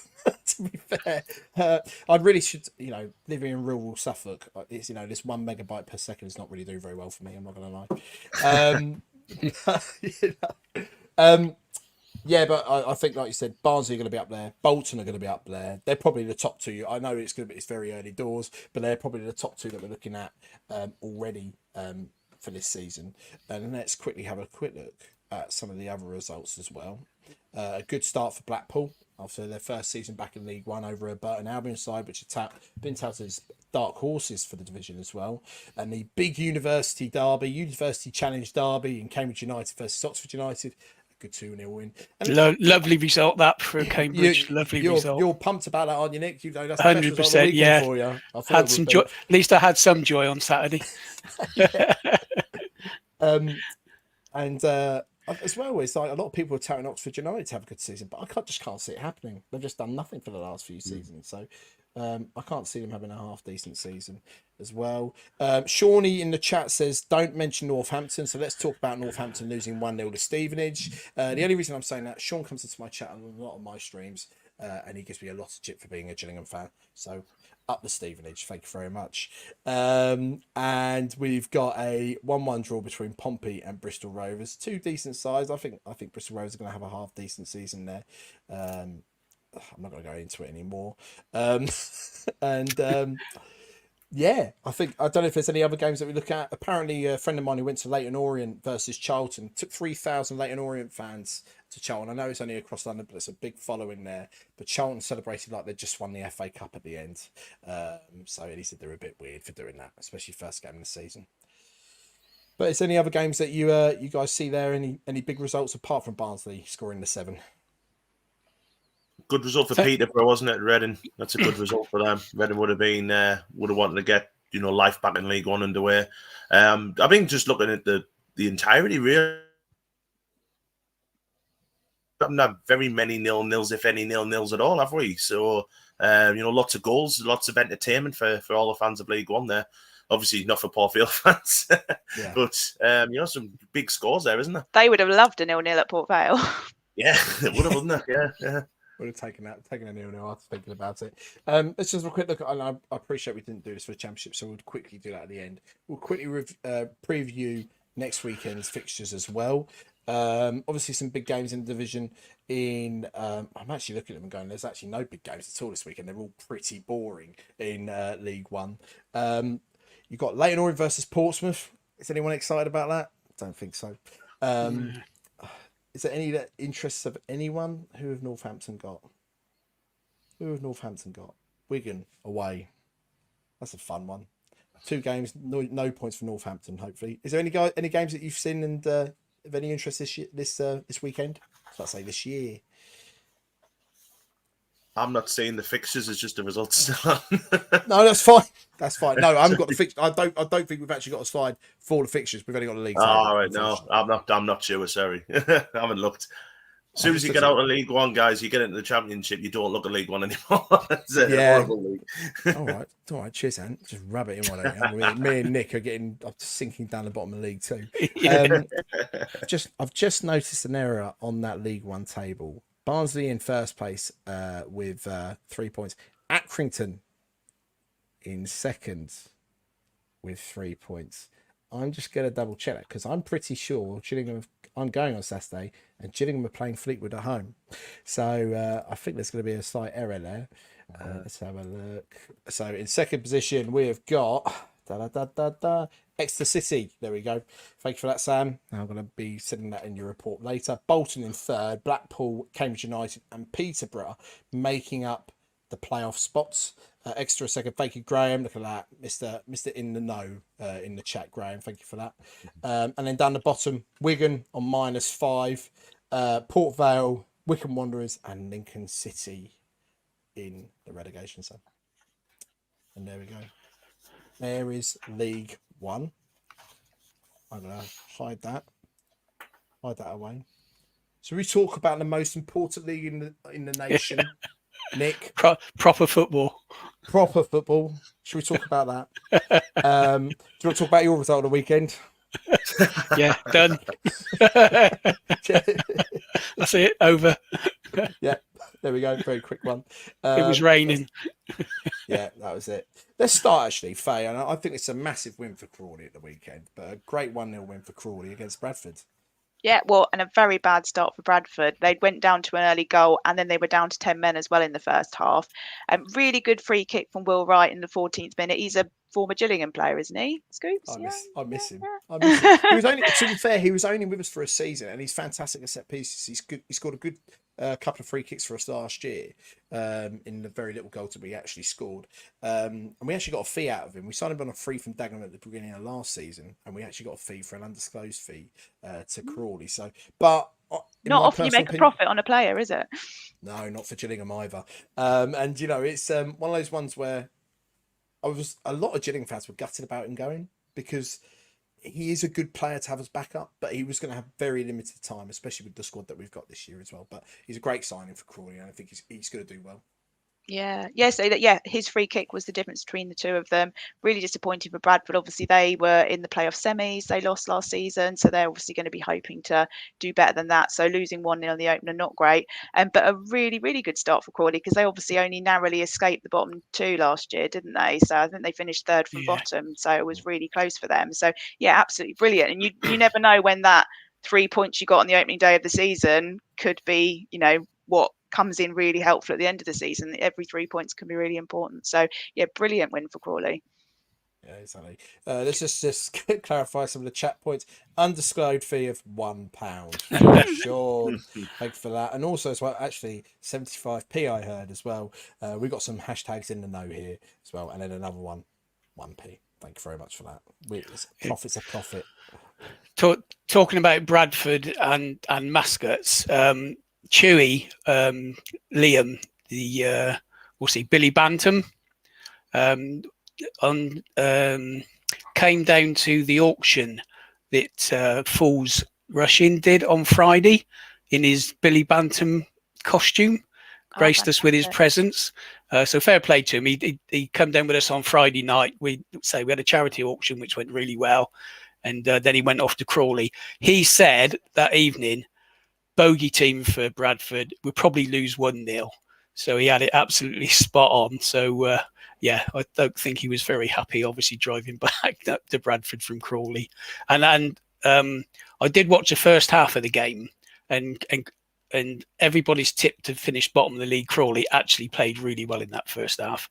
To be fair, I really should, living in rural Suffolk, it's this 1 megabyte per second is not really doing very well for me. I'm not gonna lie. Yeah, but I think, like you said, Barnsley are going to be up there. Bolton are going to be up there. They're probably the top two. I know it's very early doors, but they're probably the top two that we're looking at already for this season. And let's quickly have a quick look at some of the other results as well. A good start for Blackpool after their first season back in League One over a Burton Albion side, which have been touted as dark horses for the division as well. And the big University derby, University Challenge derby in Cambridge United versus Oxford United. Good 2-0 win. And Lovely result that for Cambridge. Lovely result. You're pumped about that, aren't you, Nick? That's the best result of the 100%. weekend Yeah. for you. I thought Had some joy. At least I had some joy on Saturday. And as well, it's like a lot of people are touting Oxford United to have a good season, but I just can't see it happening. They've just done nothing for the last few seasons, so I can't see them having a half decent season as well. Shawnee in the chat says, don't mention Northampton. So let's talk about Northampton losing 1-0 to Stevenage. The only reason I'm saying that, Sean comes into my chat on a lot of my streams, and he gives me a lot of chip for being a Gillingham fan. So up the Stevenage, thank you very much. And we've got a 1-1 draw between Pompey and Bristol Rovers. Two decent sides. I think Bristol Rovers are going to have a half decent season there. I'm not going to go into it anymore. Yeah, I don't know if there's any other games that we look at. Apparently, a friend of mine who went to Leyton Orient versus Charlton took 3,000 Leyton Orient fans to Charlton. I know it's only across London, but it's a big following there. But Charlton celebrated like they just won the FA Cup at the end. So he said they're a bit weird for doing that, especially first game of the season. But is there any other games that you guys see there? Any big results apart from Barnsley scoring the 7? Good result for Peterborough, wasn't it? Reading. That's a good result for them. Reading would have wanted to get life back in League One underway. I think just looking at the entirety, really, not very many 0-0s, if any 0-0s at all, have we? So lots of goals, lots of entertainment for all the fans of League One there. Obviously not for Port Vale fans, yeah. But some big scores there, isn't there? They would have loved a 0-0 at Port Vale. Yeah, it would have, wouldn't it? Yeah. Would have taken a 0-0 after thinking about it. Let's just have a quick look. And I appreciate we didn't do this for the Championship, so we'll quickly do that at the end. We'll quickly preview next weekend's fixtures as well. Obviously, some big games in the division. I'm actually looking at them and going, there's actually no big games at all this weekend. They're all pretty boring in League One. You've got Leyton Orient versus Portsmouth. Is anyone excited about that? I don't think so. Is there any that interests of anyone? Who have Northampton got? Wigan away. That's a fun one. 2 games, no points for Northampton. Hopefully, is there any games that you've seen and of any interest this weekend? So I say this year. I'm not saying the fixtures is just the results. No, that's fine. That's fine. No, I haven't got the fixtures. I don't think we've actually got a slide for the fixtures. We've only got a league. All right, no, I'm not sure. Sorry, I haven't looked. As soon as you get out of League One, guys, you get into the Championship. You don't look at League One anymore. It's a horrible league. All right. Cheers, Ant. Just rub it in, why don't you? Me and Nick are sinking down the bottom of the league too. I've just noticed an error on that League One table. Barnsley in first place with 3 points. Accrington in second with 3 points. I'm just going to double check that because I'm pretty sure I'm going on Saturday and Gillingham are playing Fleetwood at home. So I think there's going to be a slight error there. Let's have a look. So in second position, we have got Exeter City. There we go. Thank you for that, Sam. I'm going to be sending that in your report later. Bolton in third, Blackpool, Cambridge United and Peterborough making up the playoff spots. Extra second. Thank you, Graham. Look at that. Mr. In the know in the chat, Graham. Thank you for that. And then down the bottom, Wigan on -5, Port Vale, Wycombe Wanderers and Lincoln City in the relegation zone. And there we go. There is League One. I'm going to hide that away. So we talk about the most important league in the nation, Nick. Proper football. Proper football. Should we talk about that? Do you want to talk about your result of the weekend? Yeah, done. That's it. Over. Yeah, there we go. Very quick one. It was raining. Yeah, that was it. Let's start actually, Faye. And I think it's a massive win for Crawley at the weekend, but a great 1-0 win for Crawley against Bradford. Yeah, well, and a very bad start for Bradford. They went down to an early goal and then they were down to 10 men as well in the first half. Really good free kick from Will Wright in the 14th minute. He's a former Gillingham player, isn't he? Scoops? I miss him. I miss him. He was only, to be fair, he was only with us for a season, and he's fantastic at set pieces. He's good. He scored a good couple of free kicks for us last year in the very little goal that we actually scored. And we actually got a fee out of him. We signed him on a free from Dagenham at the beginning of last season, and we actually got a fee for an undisclosed fee to Crawley. So, but not often you make a profit on a player, is it? No, not for Gillingham either. And you know, it's one of those ones where a lot of Gillingham fans were gutted about him going, because he is a good player to have as backup, but he was going to have very limited time, especially with the squad that we've got this year as well. But he's a great signing for Crawley, and I think he's going to do well. Yeah, his free kick was the difference between the two of them. Really disappointing for Bradford. Obviously, they were in the playoff semis. They lost last season, so they're obviously going to be hoping to do better than that. So losing 1-0 in the opener, not great. But a really, really good start for Crawley, because they obviously only narrowly escaped the bottom two last year, didn't they? So I think they finished third from bottom. So it was really close for them. So yeah, absolutely brilliant. And you never know when that 3 points you got on the opening day of the season could be, what comes in really helpful at the end of the season. Every 3 points can be really important. So yeah, brilliant win for Crawley. Yeah, exactly. Let's just clarify some of the chat points. Undisclosed fee of £1. Sure. Thank you for that. And also as well, actually 75p I heard as well. We got some hashtags in the know here as well, and then another one, 1p. Thank you very much for that. Profit's a profit. Talking about Bradford and mascots, Chewy, Liam, Billy Bantam, came down to the auction that Falls Rushing did on Friday in his Billy Bantam costume, graced us with his presence. So fair play to him. He come down with us on Friday night. We had a charity auction which went really well, and then he went off to Crawley. He said that evening, bogey team for Bradford, we'll probably lose 1-0. So he had it absolutely spot on. So I don't think he was very happy, obviously, driving back to Bradford from Crawley. And I did watch the first half of the game, and everybody's tip to finish bottom of the league, Crawley, actually played really well in that first half.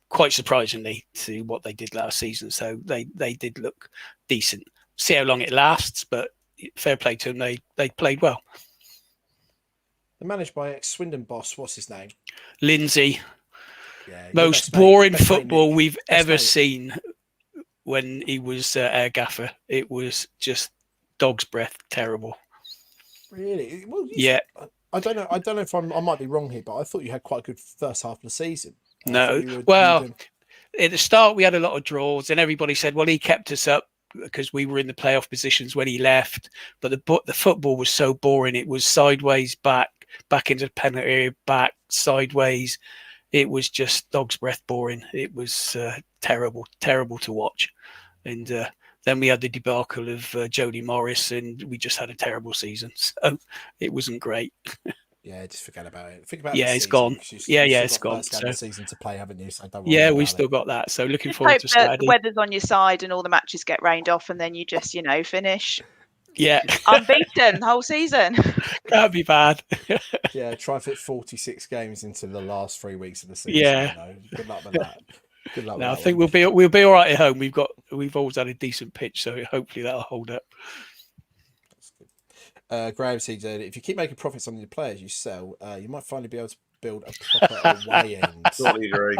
Quite surprisingly to what they did last season. So they did look decent. See how long it lasts, but fair play to them. They played well. They're managed by ex-Swindon boss. What's his name? Lindsay. Yeah, most boring football we've ever seen when he was air gaffer. It was just dog's breath, terrible. Really? Well, yeah. I don't know. I don't know if I might be wrong here, but I thought you had quite a good first half of the season. No. At the start we had a lot of draws, and everybody said, well, he kept us up because we were in the playoff positions when he left. But the football was so boring. It was sideways, back into the penalty area, back, sideways. It was just dog's breath boring. It was terrible to watch. And then we had the debacle of Jody Morris, and we just had a terrible season. So it wasn't great. Yeah, just forget about it. Think about it's gone. It's gone. So season to play, haven't you? So don't worry we've still got that. So looking forward to Saturday. The weather's on your side and all the matches get rained off, and then you just finish. Yeah, unbeaten the whole season. That'd be bad. Yeah, try and fit 46 games into the last 3 weeks of the season. Yeah, good luck with that. Good luck. No, I think we'll be all right at home. We've always had a decent pitch, so hopefully that'll hold up. Graham said, if you keep making profits on the players you sell, you might finally be able to build a proper away end. Totally agree.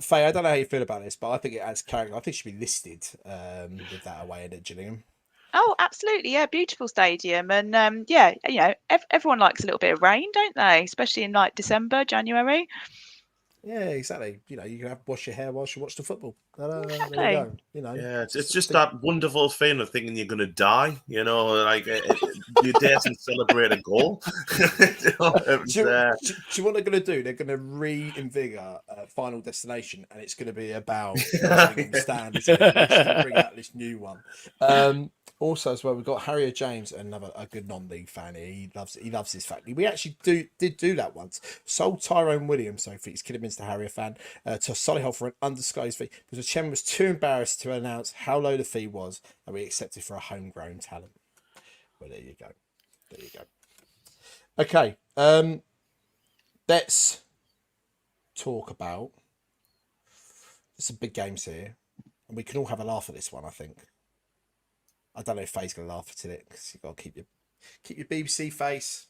Faye, I don't know how you feel about this, but I think it adds character. I think it should be listed with that away end at Gillingham. Oh, absolutely. Yeah, beautiful stadium. And everyone likes a little bit of rain, don't they? Especially in like December, January. Yeah, exactly. You know, you can have wash your hair whilst you watch the football. There you Exactly. go. You know, Yeah, it's just that wonderful feeling of thinking you're going to die. You know, like you daren't celebrate a goal. You know, do you know what they're going to do? They're going to reinvigorate Final Destination, and it's going to be about running on the stand, isn't it? They're just going to bring out this new one. Also, as well, we've got Harrier James, a good non-league fan here. He loves his family. We actually did do that once. Sold Tyrone Williams, so for his Kidderminster Harrier fan, to Solihull for an undisclosed fee because the chairman was too embarrassed to announce how low the fee was, and we accepted for a homegrown talent. Well, there you go. There you go. Okay, let's talk about some big games here, and we can all have a laugh at this one. I think. I don't know if Faye's gonna laugh at it because you got to keep your BBC face.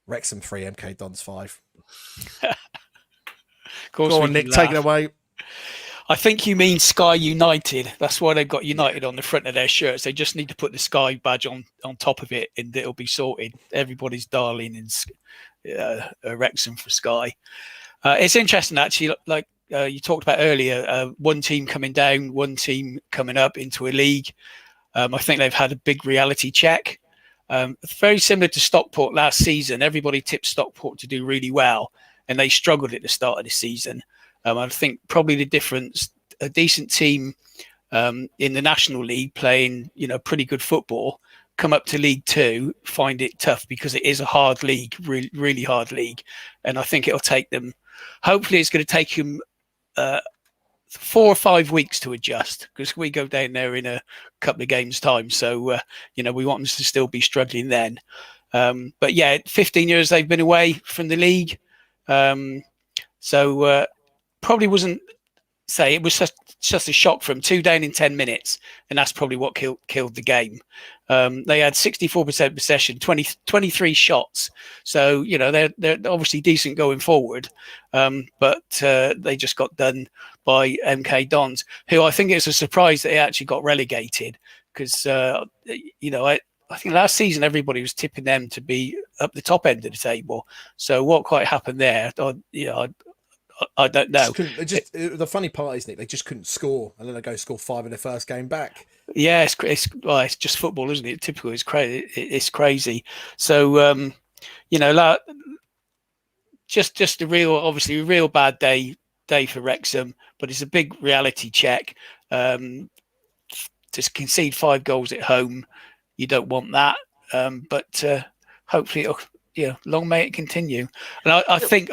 Wrexham 3, MK Dons 5. Of course, go on, Nick, take it away. I think you mean Sky United. That's why they've got United on the front of their shirts. They just need to put the Sky badge on top of it, and it'll be sorted. Everybody's darling in Wrexham for Sky. It's interesting, actually. Like you talked about earlier, one team coming down, one team coming up into a league. I think they've had a big reality check. Very similar to Stockport last season. Everybody tipped Stockport to do really well, and they struggled at the start of the season. I think probably the difference, a decent team in the National League playing, pretty good football, come up to League Two, find it tough because it is a hard league, really hard league. And I think it'll take them, hopefully it's going to take them 4 or 5 weeks to adjust because we go down there in a couple of games time. So, we want them to still be struggling then. But yeah, 15 years they've been away from the league. So probably wasn't, say, it was just a shock from 2 down in 10 minutes. And that's probably what killed the game. They had 64% possession, 23 shots. So, they're obviously decent going forward. But they just got done by MK Dons, who I think it's a surprise that they actually got relegated because, I think last season everybody was tipping them to be up the top end of the table. So what quite happened there, I don't know. The funny part is, Nick, they just couldn't score, and then they go score 5 in their first game back. Yeah, it's just football, isn't it? Typical. It's crazy. It's crazy. So, just a real bad day for Wrexham, but it's a big reality check. To concede 5 goals at home, you don't want that. But hopefully long may it continue. And I think.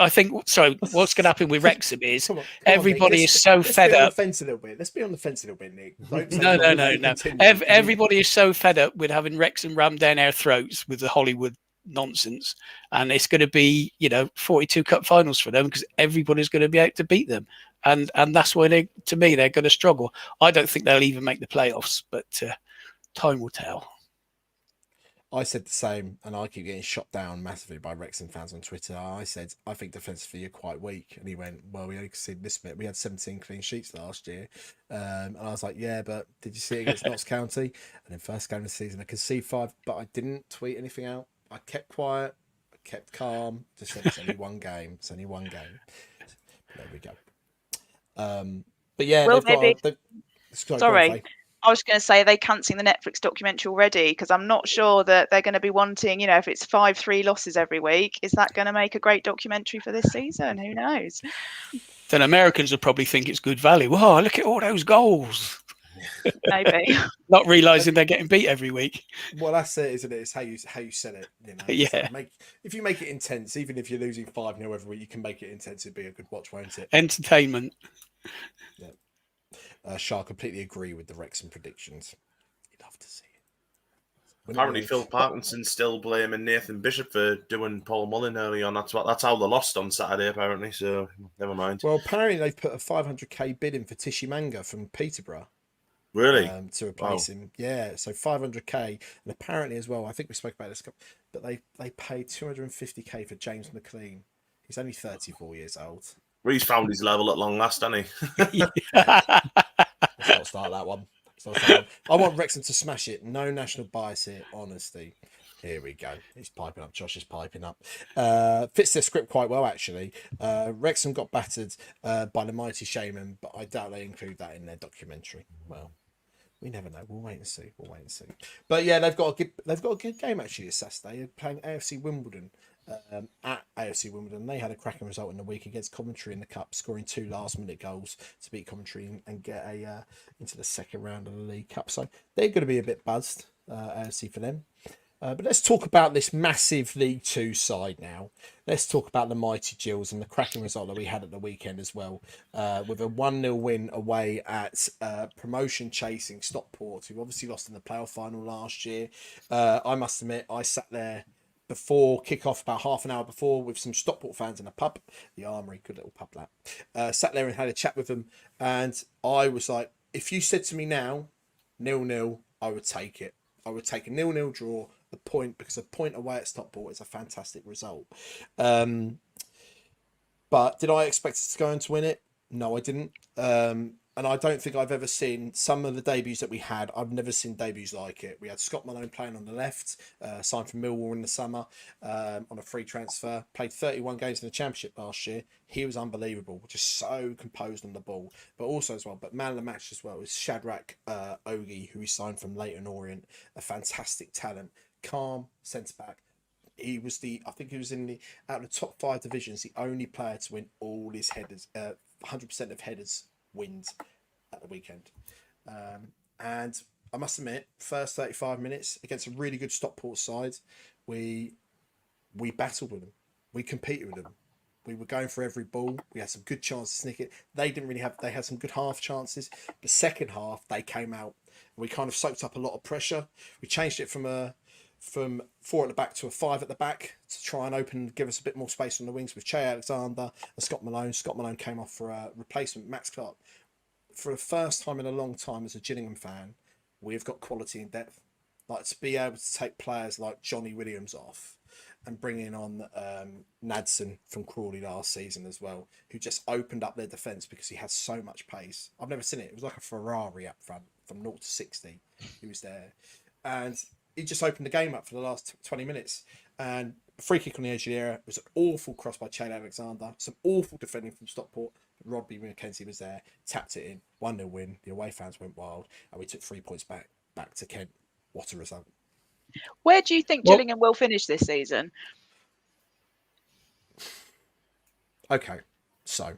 Sorry, what's going to happen with Wrexham is everybody is so fed up. Let's be on the fence a little bit, Nick. No. Everybody is so fed up with having Wrexham rammed down our throats with the Hollywood nonsense, and it's going to be 42 cup finals for them because everybody's going to be out to beat them, and that's why they're going to struggle. I don't think they'll even make the playoffs, but time will tell. I said the same, and I keep getting shot down massively by Wrexham fans on Twitter. I said, I think defensively you're quite weak. And he went, well, we only conceded this bit. We had 17 clean sheets last year. And I was like, yeah, but did you see it against Notts County? And then first game of the season, I conceded 5, but I didn't tweet anything out. I kept quiet. I kept calm. Just said, it's only one game. It's only one game. There we go. But yeah, Well, sorry. I was going to say, are they cancelling the Netflix documentary already? Because I'm not sure that they're going to be wanting, if it's 5-3 losses every week, is that going to make a great documentary for this season? Who knows? Then Americans will probably think it's good value. Wow, look at all those goals. Maybe. Not realising they're getting beat every week. Well, that's it, isn't it? It's how you said it. Yeah. If you make it intense, even if you're losing 5-0 every week, you can make it intense. It'd be a good watch, won't it? Entertainment. Yeah. Shah, completely agree with the Wrexham predictions. You'd love to see it. Apparently, Phil Parkinson's still blaming Nathan Bishop for doing Paul Mullin early on. That's how they lost on Saturday, apparently. So never mind. Well, apparently they've put a 500k bid in for Tishy Manga from Peterborough. Really? To replace him. Yeah, so 500k, and apparently as well, I think we spoke about this, but they paid 250k for James McLean. He's only 34 years old. Well, he's found his level at long last, hasn't he? Let's not start that one. I want Wrexham to smash it. No national bias here, honesty. Here we go. He's piping up. Josh is piping up. Fits their script quite well, actually. Wrexham got battered by the mighty Shaman, but I doubt they include that in their documentary. Well, we never know. We'll wait and see. But yeah, they've got a good game actually this Saturday. They're playing AFC Wimbledon at AFC Wimbledon. They had a cracking result in the week against Coventry in the Cup, scoring 2 last-minute goals to beat Coventry and get into the second round of the League Cup. So they're going to be a bit buzzed, AFC for them. But let's talk about this massive League Two side now. Let's talk about the mighty Gills and the cracking result that we had at the weekend as well, with a 1-0 win away at promotion chasing Stockport, who obviously lost in the playoff final last year. I must admit, I sat there before kick-off, about half an hour before, with some Stockport fans in a pub, the Armoury, good little pub that. Sat there and had a chat with them, and I was like, if you said to me now, 0-0, I would take it. I would take a 0-0 draw, a point, because a point away at Stockport is a fantastic result. But did I expect us to go on to win it? No, I didn't. And I don't think I've ever seen some of the debuts that we had. I've never seen debuts like it. We had Scott Malone playing on the left, signed from Millwall in the summer on a free transfer. Played 31 games in the Championship last year. He was unbelievable, just so composed on the ball. But also as well, but man of the match as well is Shadrach Ogie, who we signed from Leyton Orient, a fantastic talent, calm centre back. He was I think he was out of the top 5 divisions, the only player to win all his headers, 100% of headers wins at the weekend. And I must admit, first 35 minutes against a really good Stockport side, we battled with them. We competed with them. We were going for every ball. We had some good chances to sneak it. They didn't really have. They had some good half chances. The second half, they came out. We kind of soaked up a lot of pressure. We changed it from 4 at the back to a 5 at the back to try and give us a bit more space on the wings with Che Alexander and Scott Malone. Scott Malone came off for a replacement, Max Clark. For the first time in a long time as a Gillingham fan, we've got quality and depth. Like, to be able to take players like Johnny Williams off and bring in on Nadson from Crawley last season as well, who just opened up their defence because he has so much pace. I've never seen it. It was like a Ferrari up front from 0 to 60. He was there. And he just opened the game up for the last 20 minutes. And a free kick on the edge of the area. It was an awful cross by Che Alexander. Some awful defending from Stockport. Rodby McKenzie was there, tapped it in, 1-0 win. The away fans went wild, and we took 3 points back to Kent. What a result. Where do you think Gillingham will finish this season? Okay, so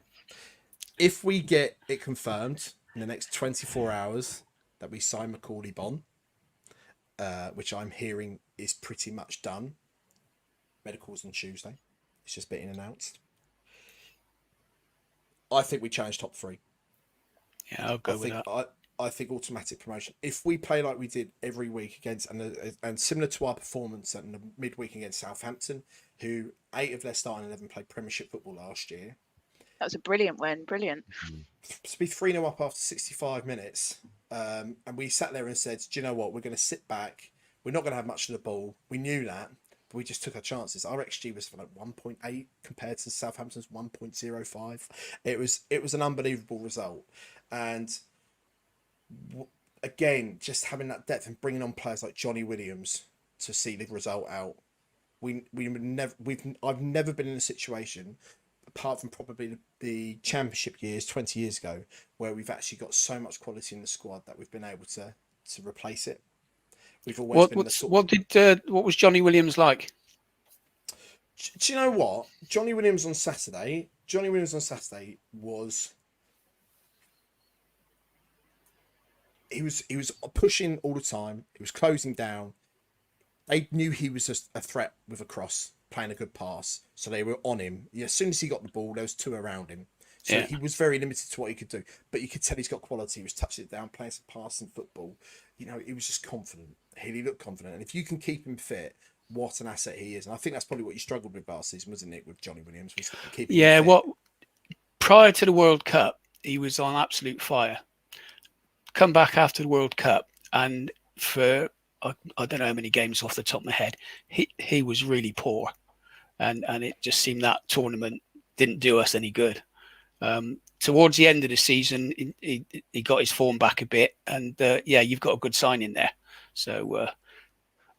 if we get it confirmed in the next 24 hours that we sign Macaulay Bonne, which I'm hearing is pretty much done. Medical's on Tuesday. It's just been announced. I think we challenge top 3. Yeah, I'll go with that. I think automatic promotion. If we play like we did every week against, and similar to our performance in the midweek against Southampton, who 8 of their starting 11 played Premiership football last year. That was a brilliant win. Brilliant. To be 3-0 up after 65 minutes, and we sat there and said, do you know what? We're going to sit back. We're not going to have much of the ball. We knew that. But we just took our chances. Our XG was like 1.8 compared to Southampton's 1.05. It was an unbelievable result. And again, just having that depth and bringing on players like Johnny Williams to see the result out. I've never been in a situation, apart from probably the Championship years 20 years ago, where we've actually got so much quality in the squad that we've been able to replace it. We've always what was Johnny Williams like? Do you know what? Johnny Williams on Saturday was he was pushing all the time. He was closing down. They knew he was a threat with a cross, playing a good pass, so they were on him. Yeah, as soon as he got the ball, there was 2 around him. So he was very limited to what he could do. But you could tell he's got quality. He was touching it down, playing some passing football. You know, he was just confident. He looked confident. And if you can keep him fit, what an asset he is. And I think that's probably what you struggled with last season, wasn't it, with Johnny Williams? Was keeping him fit. Prior to the World Cup, he was on absolute fire. Come back after the World Cup, and for I don't know how many games off the top of my head, he was really poor. And it just seemed that tournament didn't do us any good. Towards the end of the season, he got his form back a bit, and you've got a good signing there. So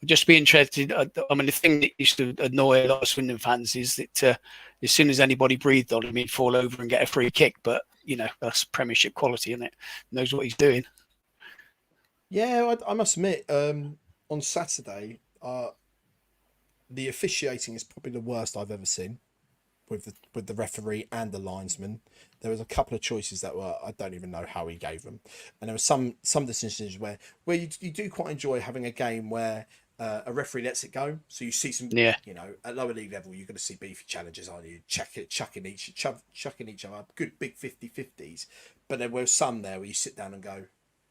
just be interested. I mean, the thing that used to annoy a lot of Swindon fans is that as soon as anybody breathed on him, he'd fall over and get a free kick. But that's Premiership quality, isn't it? Knows what he's doing. Yeah, I must admit, on Saturday, the officiating is probably the worst I've ever seen with the referee and the linesman. There was a couple of choices that were, I don't even know how he gave them, and there was some decisions where you do quite enjoy having a game where a referee lets it go. So you see some, at lower league level, you're going to see beefy challenges, aren't you? Chucking each other, good big 50-50s. But there were some there where you sit down and go,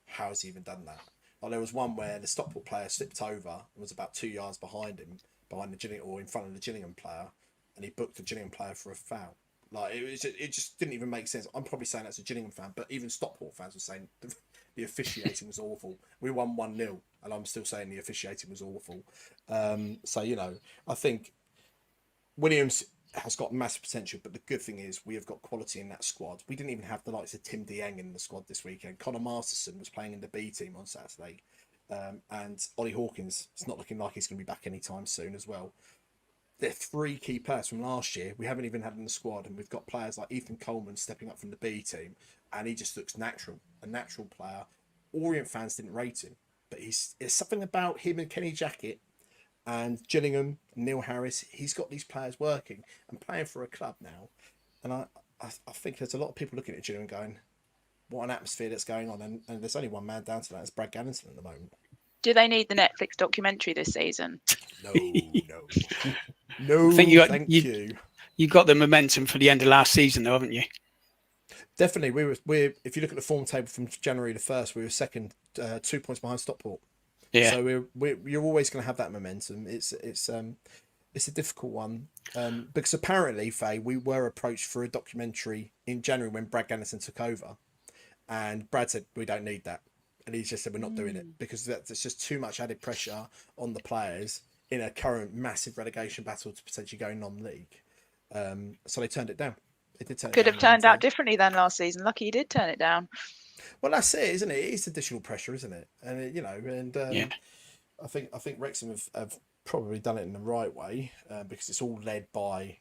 how has he even done that? Well, there was one where the Stockport player slipped over and was about 2 yards behind him, in front of the Gillingham player, and he booked the Gillingham player for a foul. Like it just didn't even make sense. I'm probably saying that's a Gillingham fan, but even Stockport fans were saying the officiating was awful. We won 1-0, and I'm still saying the officiating was awful. So I think Williams has got massive potential, but the good thing is we have got quality in that squad. We didn't even have the likes of Tim Dieng in the squad this weekend. Connor Masterson was playing in the B team on Saturday, and Ollie Hawkins is not looking like he's going to be back anytime soon as well. They're three key players from last year we haven't even had in the squad, and we've got players like Ethan Coleman stepping up from the B team, and he just looks a natural player. Orient fans didn't rate him, but there's something about him and Kenny Jackett and Gillingham, Neil Harris. He's got these players working and playing for a club now, and I think there's a lot of people looking at Gillingham going, what an atmosphere that's going on, and there's only one man down to that. It's Brad Gannon at the moment. Do they need the Netflix documentary this season? No, I think thank you. You got the momentum for the end of last season, though, haven't you? Definitely, we're. If you look at the form table from January the 1st, we were second, 2 points behind Stockport. Yeah. So you're always going to have that momentum. It's a difficult one because apparently, Faye, we were approached for a documentary in January when Brad Gannison took over, and Brad said we don't need that, and he just said we're not doing it because there's just too much added pressure on the players in a current massive relegation battle to potentially go non-league. So they turned it down. Could have turned out differently than last season. Lucky you did turn it down. Well, that's it, isn't it? It's additional pressure, isn't it? And I think Wrexham have probably done it in the right way because it's all led by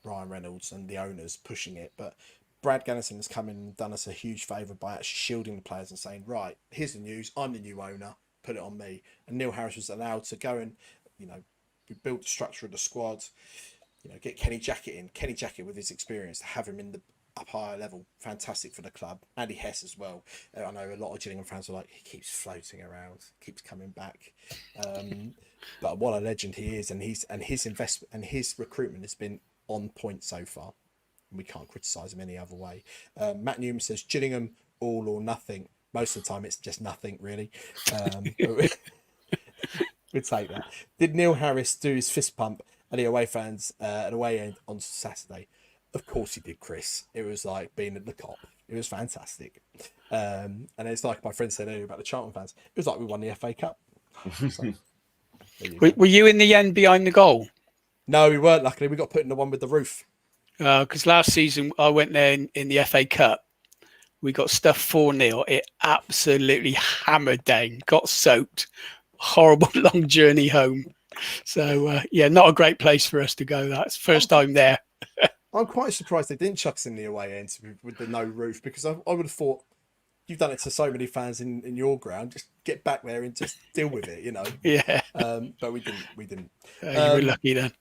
Ryan Reynolds and the owners pushing it. But Brad Gannison has come in and done us a huge favour by actually shielding the players and saying, right, here's the news. I'm the new owner. Put it on me. And Neil Harris was allowed to go and, we built the structure of the squad. Get Kenny Jackett in. Kenny Jackett with his experience, to have him in the up higher level, fantastic for the club. Andy Hess as well. I know a lot of Gillingham fans are like, he keeps floating around, keeps coming back. But what a legend he is, and his investment and his recruitment has been on point so far. And we can't criticise him any other way. Matt Newman says Gillingham all or nothing. Most of the time, it's just nothing really. We'd take that. Did Neil Harris do his fist pump at the away fans at away end on Saturday? Of course he did, Chris. It was like being at the Cop. It was fantastic. And it's like my friend said earlier about the Charlton fans. It was like we won the FA Cup. So, were you in the end behind the goal? No, we weren't. Luckily, we got put in the one with the roof. Because last season I went there in the FA Cup. We got stuffed 4-0. It absolutely hammered down. Got soaked. Horrible long journey home. So not a great place for us to go. That's first time there. I'm quite surprised they didn't chuck us in the away end with the no roof, because I would have thought, you've done it to so many fans in your ground, just get back there and just deal with it, Yeah. But we didn't. You were lucky then.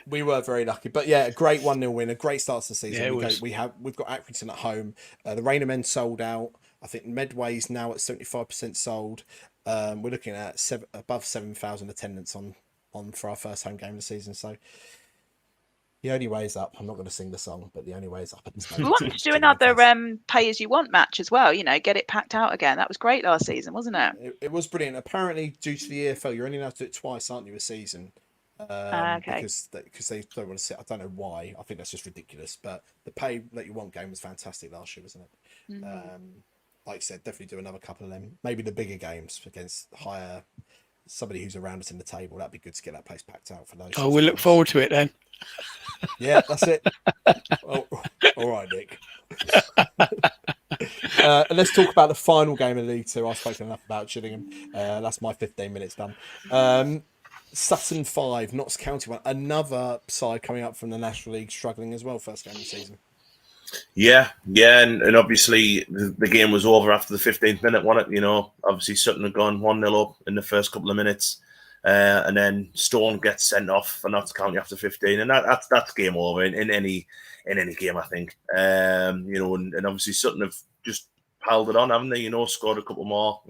We were very lucky. But yeah, a great 1-0 win, a great start to the season. Yeah, We've got Accrington at home. The Rainer men sold out. I think Medway's now at 75% sold. We're looking at above 7,000 attendance on for our first home game of the season. So the only way is up. I'm not going to sing the song, but the only way is up. We want to do another pay as you want match as well. Get it packed out again. That was great last season, wasn't it? It was brilliant. Apparently, due to the EFL, you're only allowed to do it twice, aren't you, a season? Okay. Because they don't want to sit. I don't know why. I think that's just ridiculous. But the pay that you want game was fantastic last year, wasn't it? Mm-hmm. Like I said, definitely do another couple of them. Maybe the bigger games against somebody who's around us in the table. That'd be good to get that place packed out for those. Oh, we'll look forward to it then. Yeah, that's it. All right, Nick. Let's talk about the final game of League Two. I've spoken enough about Gillingham. That's my 15 minutes done. Sutton 5, Notts County 1. Another side coming up from the National League struggling as well, first game of the season. Yeah, and obviously the game was over after the 15th minute, wasn't it? You know, obviously Sutton had gone 1-0 up in the first couple of minutes, and then Stone gets sent off for Notts County after 15, and that's game over in any game, I think. You know, and obviously Sutton have just piled it on, haven't they? You know, scored a couple more.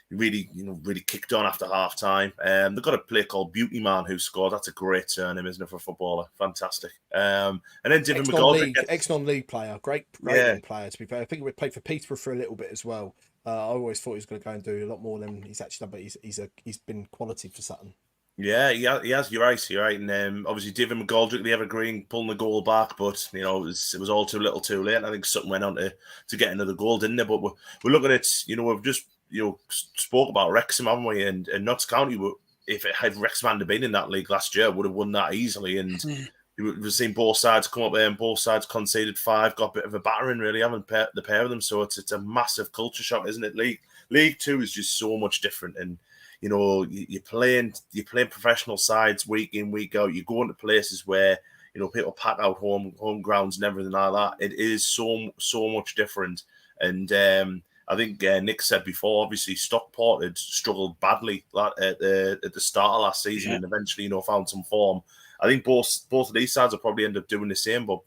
Really kicked on after half time. They've got a player called Beauty Man who scored. That's a great surname, isn't it, for a footballer? Fantastic. And then David McGoldrick. Ex-non-league player, great young player, to be fair. I think we played for Peterborough for a little bit as well. I always thought he was going to go and do a lot more than he's actually done, but he's been quality for Sutton. Yeah, he has. You're right. And obviously, David McGoldrick, the evergreen, pulling the goal back, but you know, it was all too little, too late. I think Sutton went on to get another goal, didn't they? But we're looking at, you know, we've just spoke about Wrexham, haven't we? And Notts County, if it had Wrexham hadn't been in that league last year, would have won that easily. And we've seen both sides come up there, and both sides conceded 5, got a bit of a battering, really, haven't the pair of them. So it's a massive culture shock, isn't it? League 2 is just so much different, and you know, you're playing professional sides week in, week out. You go into places where, you know, people pack out home grounds and everything like that. It is so much different. And I think Nick said before, obviously Stockport had struggled badly at the start of last season, and eventually, you know, found some form. I think both of these sides will probably end up doing the same, but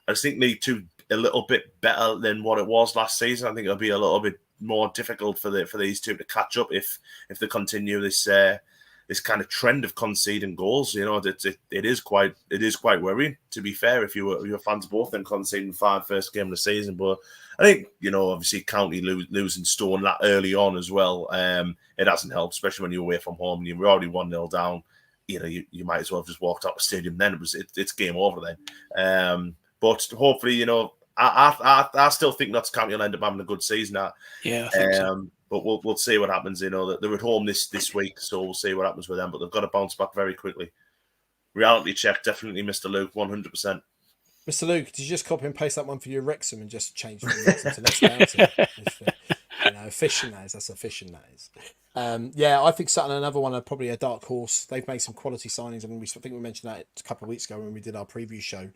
I just think League 2 a little bit better than what it was last season. I think it'll be a little bit more difficult for these two to catch up if they continue this kind of trend of conceding goals. You know, it is quite worrying, to be fair, if you're fans both then conceding 5 first game of the season. But I think, you know, obviously County losing Stone that early on as well, it hasn't helped, especially when you're away from home and you're already 1-0 down. You know, you might as well have just walked out the stadium then. It's game over then. But hopefully, you know, I still think Notts County will end up having a good season. I think so. But we'll see what happens. You know, they're at home this week, so we'll see what happens with them. But they've got to bounce back very quickly. Reality check, definitely, Mr. Luke, 100%. Mr. Luke, did you just copy and paste that one for your Wrexham and just change from Wrexham to Notts County? You know, aficionados. That's aficionados. Yeah, I think Sutton, another one, are probably a dark horse. They've made some quality signings, and I think we mentioned that a couple of weeks ago when we did our preview show.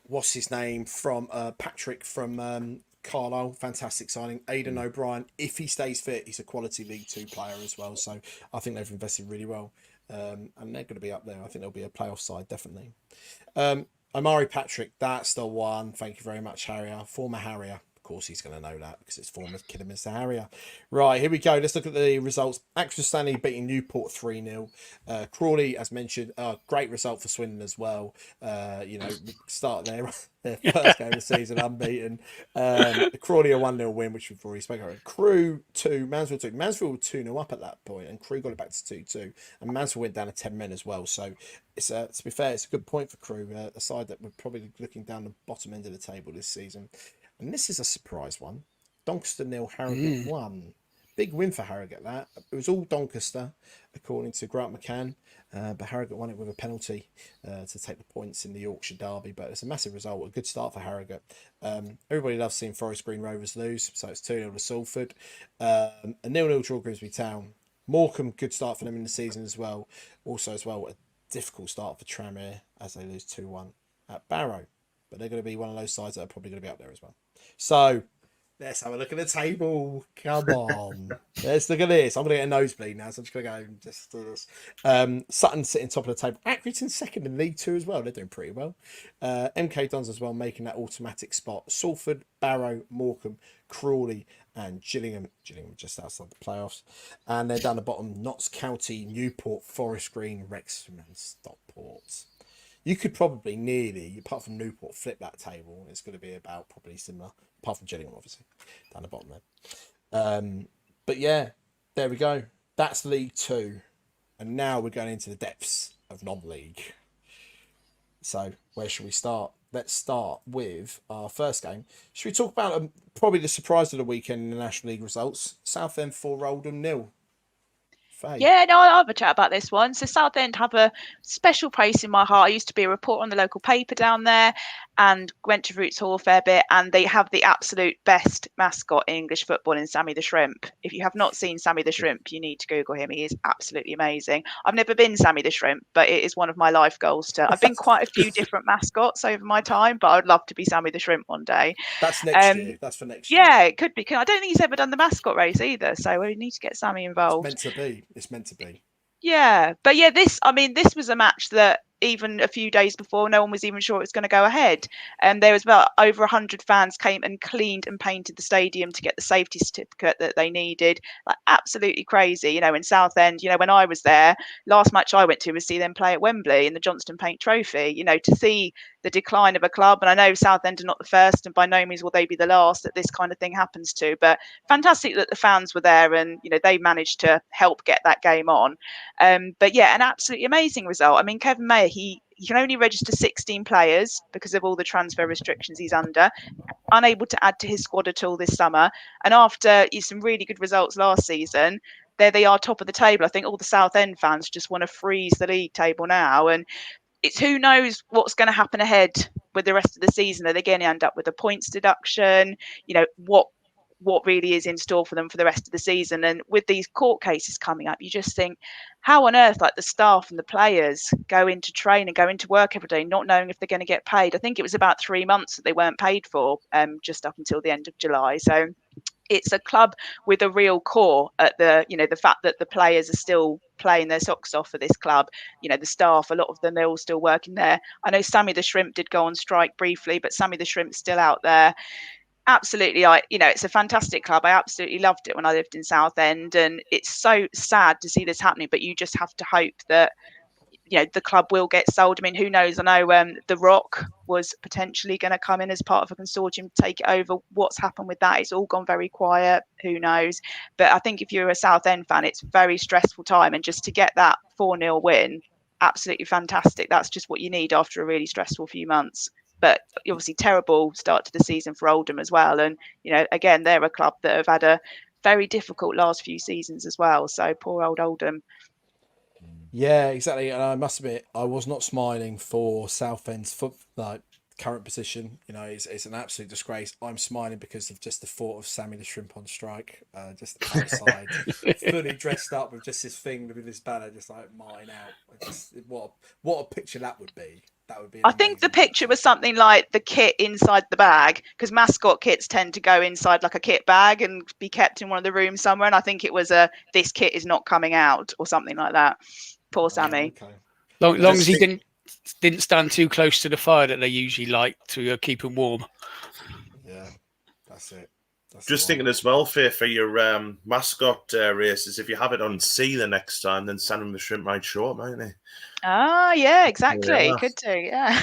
What's his name from Patrick from Carlisle, fantastic signing. Aidan O'Brien, if he stays fit, he's a quality League 2 player as well. So I think they've invested really well, and they're going to be up there. I think they'll be a playoff side, definitely. Omari Patrick, that's the one. Thank you very much, Harrier. Former Harrier. Of course, he's going to know that because it's former Kidder Mr. Harrier. Right, here we go. Let's look at the results. Axel Stanley beating Newport 3-0. Crawley, as mentioned, great result for Swindon as well. You know, start their first game of the season unbeaten. Crawley a 1-0 win, which we've already spoken about. Crew 2, Mansfield 2. Mansfield were 2-0 up at that point, and Crew got it back to 2-2. And Mansfield went down to 10 men as well. So, it's to be fair, it's a good point for Crew, a side that we're probably looking down the bottom end of the table this season. And this is a surprise one. Doncaster 0, Harrogate 1. Big win for Harrogate, that. It was all Doncaster, according to Grant McCann. But Harrogate won it with a penalty to take the points in the Yorkshire derby. But it's a massive result, a good start for Harrogate. Everybody loves seeing Forest Green Rovers lose, so it's 2-0 to Salford. A 0-0 draw Grimsby Town. Morecambe, good start for them in the season as well. Also as well, a difficult start for Tranmere as they lose 2-1 at Barrow. But they're going to be one of those sides that are probably going to be up there as well. So, let's have a look at the table. Come on. Let's look at this. I'm going to get a nosebleed now, so I'm just going to go and just do this. Sutton sitting top of the table. Accrington second in League 2 as well. They're doing pretty well. MK Dons as well, making that automatic spot. Salford, Barrow, Morecambe, Crawley, and Gillingham. Gillingham just outside the playoffs. And then down the bottom, Notts County, Newport, Forest Green, Wrexham, and Stockport. You could probably nearly, apart from Newport, flip that table. It's going to be about probably similar, apart from Gillingham, obviously, down the bottom there. But yeah, there we go. That's League 2. And now we're going into the depths of non-league. So where should we start? Let's start with our first game. Should we talk about probably the surprise of the weekend in the National League results? Southend 4, Oldham 0. Faye. Yeah, no, I'll have a chat about this one. So Southend have a special place in my heart. I used to be a reporter on the local paper down there and went to Roots Hall a fair bit, and they have the absolute best mascot in English football in Sammy the Shrimp. If you have not seen Sammy the Shrimp, you need to Google him. He is absolutely amazing. I've never been Sammy the Shrimp, but it is one of my life goals to. I've been quite a few different mascots over my time, but I would love to be Sammy the Shrimp one day. That's next year. That's for next year. Yeah, it could be. I don't think he's ever done the mascot race either, so we need to get Sammy involved. It's meant to be. It's meant to be. Yeah, but yeah, this was a match that even a few days before, no one was even sure it was going to go ahead. And there was about over 100 fans came and cleaned and painted the stadium to get the safety certificate that they needed. Like absolutely crazy, in Southend. When I was there, last match I went to was see them play at Wembley in the Johnston Paint Trophy. To see the decline of a club, and I know Southend are not the first, and by no means will they be the last that this kind of thing happens to. But fantastic that the fans were there, and they managed to help get that game on. But yeah, an absolutely amazing result. I mean, Kevin Mayer, he can only register 16 players because of all the transfer restrictions he's under, unable to add to his squad at all this summer. And after some really good results last season, there they are, top of the table. I think all the Southend fans just want to freeze the league table now. And it's who knows what's going to happen ahead with the rest of the season. Are they going to end up with a points deduction? What really is in store for them for the rest of the season. And with these court cases coming up, you just think, how on earth, like the staff and the players go into train and go into work every day, not knowing if they're going to get paid. I think it was about 3 months that they weren't paid for, just up until the end of July. So it's a club with a real core at the fact that the players are still playing their socks off for this club. The staff, a lot of them, they're all still working there. I know Sammy the Shrimp did go on strike briefly, but Sammy the Shrimp's still out there. Absolutely, it's a fantastic club. I absolutely loved it when I lived in Southend, and it's so sad to see this happening. But you just have to hope that the club will get sold. I mean, who knows? I know The Rock was potentially going to come in as part of a consortium to take it over. What's happened with that? It's all gone very quiet. Who knows? But I think if you're a Southend fan, it's a very stressful time, and just to get that 4-0 win, absolutely fantastic. That's just what you need after a really stressful few months. But obviously terrible start to the season for Oldham as well. And, again, they're a club that have had a very difficult last few seasons as well. So poor old Oldham. Yeah, exactly. And I must admit, I was not smiling for Southend's current position. It's an absolute disgrace. I'm smiling because of just the thought of Sammy the Shrimp on strike, just outside, fully dressed up with just this thing with this banner, just like mine out. What a picture that would be. That would be. I think the picture was something like the kit inside the bag, because mascot kits tend to go inside like a kit bag and be kept in one of the rooms somewhere. And I think it was this kit is not coming out or something like that. Poor Sammy. Okay. Long as he didn't stand too close to the fire that they usually like to keep him warm. Yeah, that's it. Just thinking as well, Faye, for your mascot races, if you have it on C the next time, then Sam the Shrimp might show up, mightn't he? Ah, yeah, exactly. Yeah. Could do, yeah.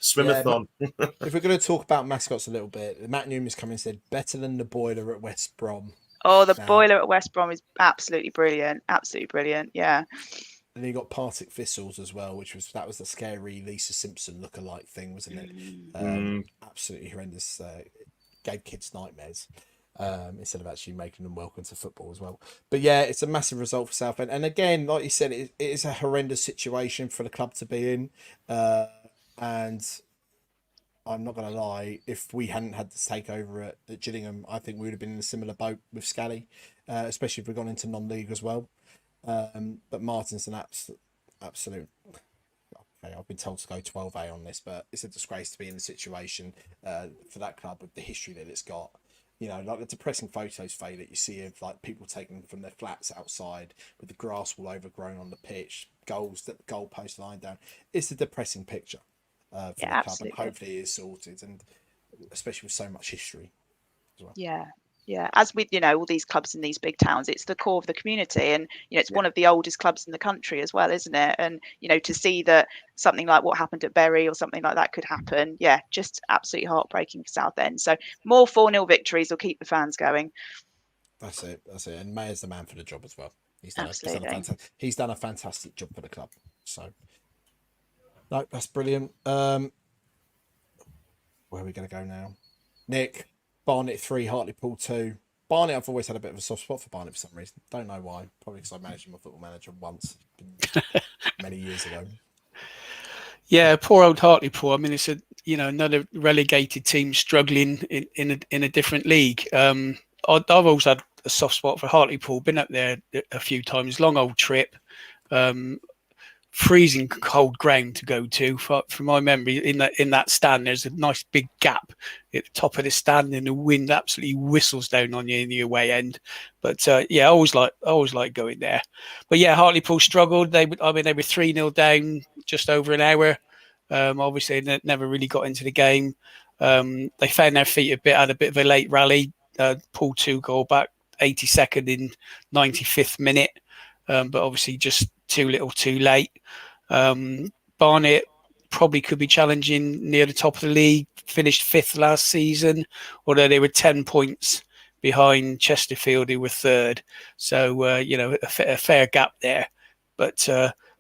Swimathon. If we're going to talk about mascots a little bit, Matt Newman's come and said, better than the boiler at West Brom. Oh, the boiler at West Brom is absolutely brilliant. Absolutely brilliant, yeah. And then you got Partick Thistles as well, that was the scary Lisa Simpson lookalike thing, wasn't it? Absolutely horrendous. Gave kids nightmares. Instead of actually making them welcome to football as well. But yeah, it's a massive result for Southend. And again, like you said, it is a horrendous situation for the club to be in. And I'm not going to lie, if we hadn't had this takeover at Gillingham, I think we would have been in a similar boat with Scally, especially if we'd gone into non-league as well. But Martin's an absolute... Okay, I've been told to go 12A on this, but it's a disgrace to be in the situation for that club with the history that it's got. Like the depressing photos, Faye, that you see of like people taken from their flats outside with the grass all overgrown on the pitch, goalpost lying down. It's a depressing picture for the club, and hopefully it is sorted, and especially with so much history as well. Yeah, as with all these clubs in these big towns, it's the core of the community, and it's one of the oldest clubs in the country as well, isn't it? And to see that something like what happened at Bury or something like that could happen, yeah, just absolutely heartbreaking for Southend. So more 4-0 victories will keep the fans going. That's it. And Mayer's the man for the job as well. He's done a fantastic job for the club. So no, that's brilliant. Where are we going to go now? Nick, Barnet 3, Hartlepool 2. Barnet, I've always had a bit of a soft spot for Barnet for some reason. Don't know why. Probably because I managed my Football Manager once, many years ago. Yeah, poor old Hartlepool. I mean, it's another relegated team struggling in a different league. I've always had a soft spot for Hartlepool. Been up there a few times. Long old trip. Freezing cold ground to go to. From my memory, in that stand, there's a nice big gap at the top of the stand, and the wind absolutely whistles down on you in the away end. But yeah, I always like going there. But yeah, Hartlepool struggled. They were 3-0 down just over an hour. Obviously, they never really got into the game. They found their feet a bit, had a bit of a late rally. Pulled 2 goal back, 82nd in 95th minute. But obviously just too little too late. Barnet probably could be challenging near the top of the league, finished 5th last season, although they were 10 points behind Chesterfield, who were 3rd. So, a fair gap there. But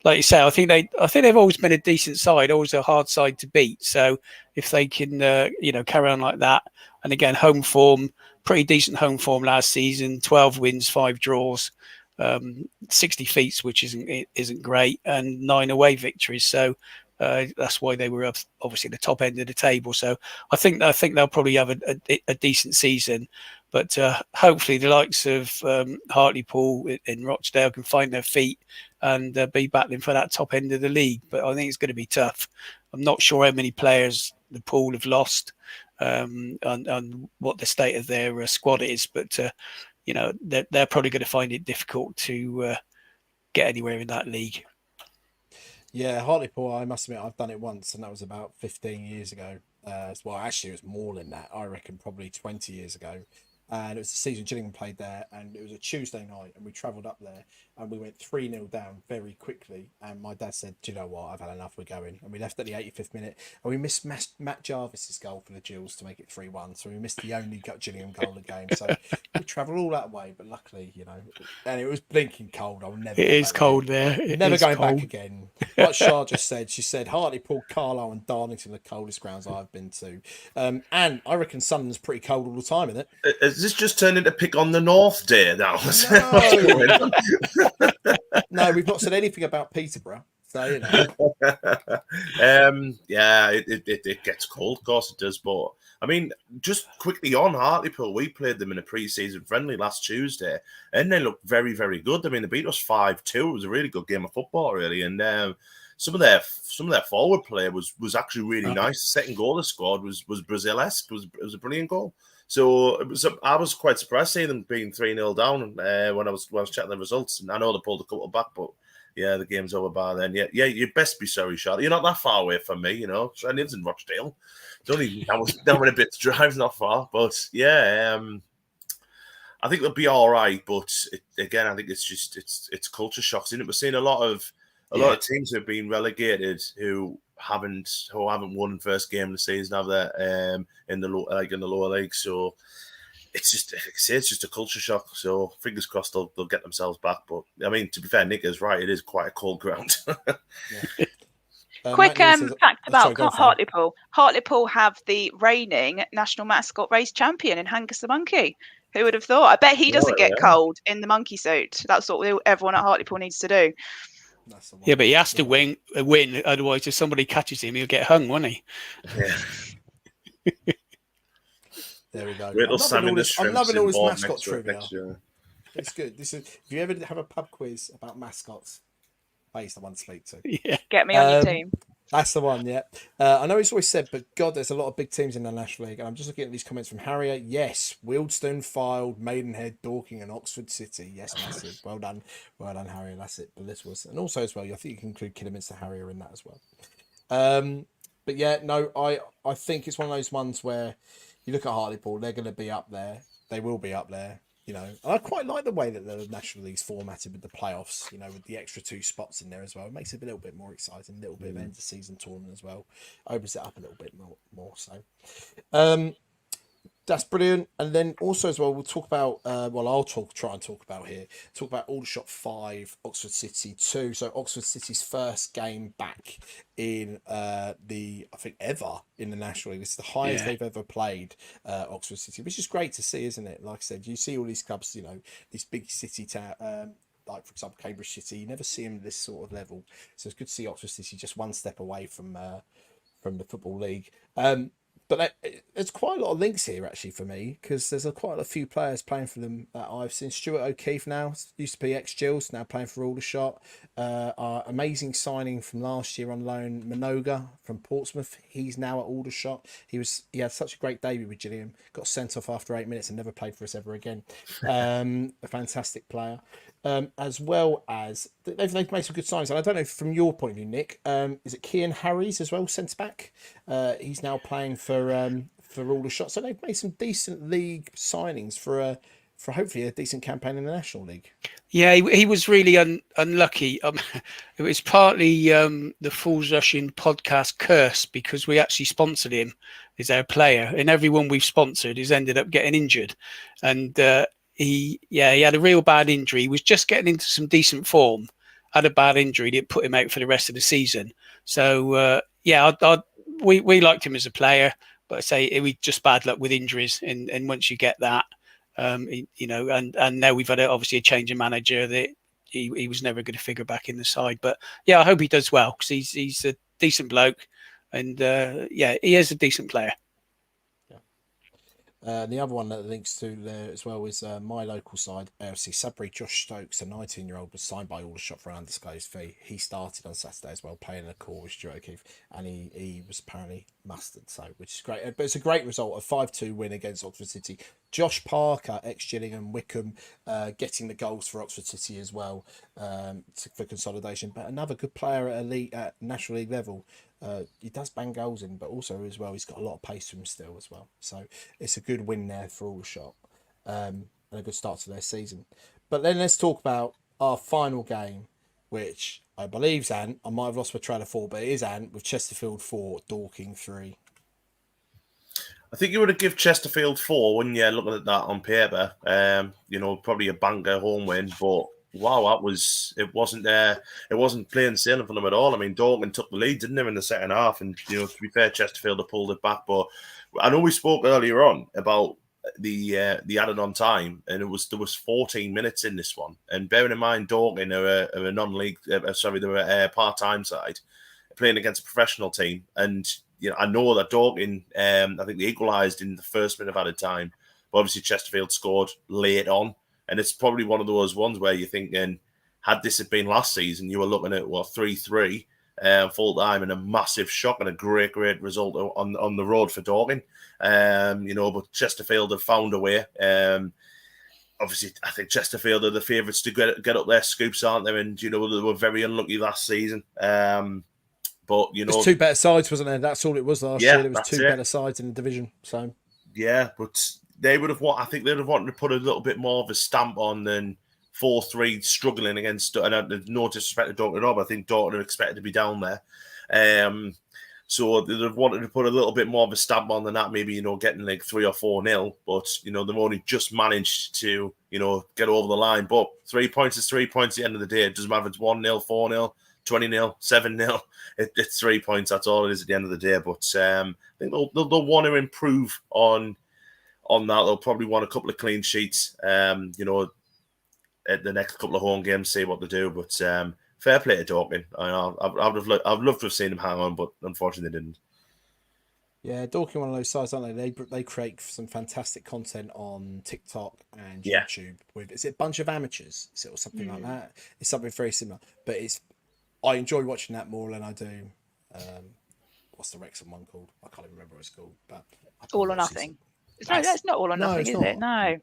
like you say, I think they've always been a decent side, always a hard side to beat. So if they can, carry on like that, and again, home form, pretty decent home form last season, 12 wins, 5 draws. 60 defeats, which isn't great, and 9 away victories. So that's why they were obviously the top end of the table. So I think they'll probably have a decent season, but hopefully the likes of Hartlepool in Rochdale can find their feet and be battling for that top end of the league. But I think it's going to be tough. I'm not sure how many players the Pool have lost and what the state of their squad is, but they're probably going to find it difficult to get anywhere in that league. Yeah, Hartlepool, I must admit, I've done it once, and that was about 15 years ago. Well, actually, it was more than that. I reckon probably 20 years ago. And it was the season Gillingham played there, and it was a Tuesday night, and we travelled up there, and we went 3-0 down very quickly. And my dad said, "Do you know what? I've had enough. We're going." And we left at the 85th minute, and we missed Matt Jarvis's goal for the Gills to make it 3-1. So we missed the only Gillingham goal of the game. So we travelled all that way, but luckily, and it was blinking cold. I'll never. It is cold there. Never going back again. Like Shah just said, she said Hartlepool, Carlisle, and Darlington are the coldest grounds I've been to. And I reckon Sunderland's pretty cold all the time, isn't it? Has this just turned into pick on the North Day now? No, we've not said anything about Peterborough. So, yeah, it gets cold, of course it does. But I mean, just quickly on Hartlepool, we played them in a pre-season friendly last Tuesday, and they looked very, very good. I mean, they beat us 5-2. It was a really good game of football, really, and some of their forward play was actually really nice. The second goal they scored was Brazil-esque. It was a brilliant goal. So I was quite surprised seeing them being 3-0 down when I was checking the results. And I know they pulled a couple back, but yeah, the game's over by then. Yeah, you best be sorry, Charlotte. You're not that far away from me, I live in Rochdale. It's only down a bit to drive, not far. But yeah, I think they'll be all right. But again, I think it's culture shocks, isn't it? We're seeing a lot of teams who have been relegated who haven't won first game of the season, have they? In the lower league. So it's just a culture shock. So fingers crossed they'll get themselves back. But I mean, to be fair, Nick is right. It is quite a cold ground. Quick fact about Hartlepool. Hartlepool have the reigning national mascot race champion in Hankus the monkey. Who would have thought? I bet he doesn't get cold in the monkey suit. That's what everyone at Hartlepool needs to do. Yeah, but he has to win. Otherwise, if somebody catches him, he'll get hung, won't he? Yeah. There we go. I'm loving all this mascot trivia. It's good. If you ever have a pub quiz about mascots, Faye's the one to speak to. Yeah. Get me on your team. That's the one, yeah. I know it's always said, but God, there's a lot of big teams in the National League. And I'm just looking at these comments from Harrier. Yes, Wealdstone, Fylde, Maidenhead, Dorking, and Oxford City. Yes, massive. Well done, Harrier. That's it. But this was, and also as well, I think you can include Kidderminster Harrier in that as well. But yeah, no, I think it's one of those ones where you look at Hartlepool, they're going to be up there. They will be up there. And I quite like the way that the National League's formatted with the playoffs, with the extra 2 spots in there as well. It makes it a little bit more exciting, a little bit of end of season tournament as well. Opens it up a little bit more so. That's brilliant. And then also as well, we'll talk about. I'll try and talk about here. Talk about Aldershot 5, Oxford City 2. So Oxford City's first game back in I think ever in the National League. It's the highest they've ever played. Oxford City, which is great to see, isn't it? Like I said, you see all these clubs, these big city town. Like for example, Cambridge City, you never see them at this sort of level. So it's good to see Oxford City just one step away from the Football League. There's quite a lot of links here actually for me, because there's quite a few players playing for them that I've seen. Stuart O'Keefe now used to be ex-Gills, now playing for Aldershot. Our amazing signing from last year on loan, Minoga from Portsmouth. He's now at Aldershot. He had such a great debut with Gillingham. Got sent off after 8 minutes and never played for us ever again. A fantastic player. As well as they've made some good signings. And I don't know from your point of view, Nick, is it Kian Harries as well, centre back? He's now playing for Aldershot. So they've made some decent league signings for hopefully a decent campaign in the National League. Yeah, he was really unlucky. It was partly the Fools Rushing podcast curse, because we actually sponsored him as our player, and everyone we've sponsored has ended up getting injured. And he had a real bad injury. He was just getting into some decent form, had a bad injury that put him out for the rest of the season. So we liked him as a player, but I say it was just bad luck with injuries. And once you get that, and now we've had obviously a change of manager that he was never going to figure back in the side. But yeah, I hope he does well, because he's a decent bloke, and he is a decent player. The other one that links to there as well is my local side, AFC Sudbury. Josh Stokes, a 19-year-old, was signed by Aldershot for an undisclosed fee. He started on Saturday as well, playing a core with Stuart O'Keefe, and he was apparently mustered, so which is great. But it's a great result, a 5-2 win against Oxford City. Josh Parker, ex-Gillingham, Wickham, getting the goals for Oxford City as well for consolidation. But another good player at National League level. He does bang goals in, but also as well, he's got a lot of pace to him still as well. So it's a good win there for Aldershot, and a good start to their season. But then let's talk about our final game, which I believe Ant. I might have lost my train of thought, but it is Ant, with Chesterfield 4, Dorking 3. I think you would have given Chesterfield 4 when you're looking at that on paper. Probably a banker home win, but wow, it wasn't plain sailing for them at all. I mean, Dorking took the lead, didn't they, in the second half? And to be fair, Chesterfield have pulled it back. But I know we spoke earlier on about the added on time, and there was 14 minutes in this one. And bearing in mind, Dorking are a non-league, they're a part-time side playing against a professional team, and I know that Dorking, I think they equalised in the first minute of added time, but obviously Chesterfield scored late on. And it's probably one of those ones where you're thinking, had this had been last season, you were looking at 3-3 full time, and a massive shock and a great result on the road for Dorking. But Chesterfield have found a way. Obviously, I think Chesterfield are the favourites to get up their scoops, aren't they? And they were very unlucky last season. But there's two better sides, wasn't there? That's all it was last year. There was two better sides in the division. So yeah, but they would have I think they'd have wanted to put a little bit more of a stamp on than 4-3 struggling against. And no disrespect to Dorking at all, but I think Dorking are expected to be down there. So they'd have wanted to put a little bit more of a stamp on than that, maybe, getting like 3 or 4-0. But, they've only just managed to, get over the line. But 3 points is 3 points at the end of the day. It doesn't matter if it's 1-0, 4-0, 20-0, 7-0. It's 3 points. That's all it is at the end of the day. But I think they'll want to improve on that. They'll probably want a couple of clean sheets, at the next couple of home games, see what they do. But fair play to Dorking. I'd love to have seen them hang on, but unfortunately they didn't. Yeah, Dorking, one of those sites, aren't they? They create some fantastic content on TikTok and YouTube. Is it a bunch of amateurs? Is it or something like that? It's something very similar, but I enjoy watching that more than I do. What's the Wrexham one called? I can't even remember what it's called. But All or Nothing. That's not All or Nothing, is it? No.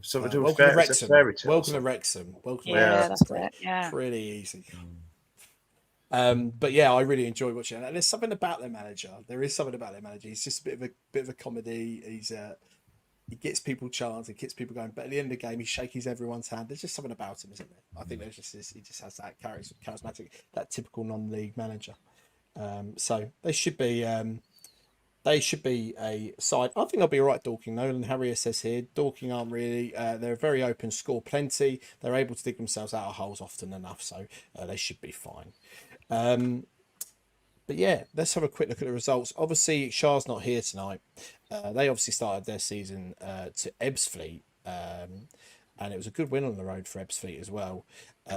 Something to do Welcome with to Wrexham. Welcome to Wrexham. That's it. Yeah. Pretty easy. But yeah, I really enjoy watching it. And there's something about their manager. There is something about their manager. He's just a bit of a comedy. He gets people chants, he gets people going. But at the end of the game, he shakes everyone's hand. There's just something about him, isn't there? I think he just has that charismatic, that typical non-league manager. So they should be They should be a side. I think they'll be all right, Dorking. Nolan Harrier says here, Dorking aren't really. They're very open, score plenty. They're able to dig themselves out of holes often enough, so they should be fine. But yeah, let's have a quick look at the results. Obviously, Shah's not here tonight. They obviously started their season to Ebbsfleet, and it was a good win on the road for Ebbsfleet as well.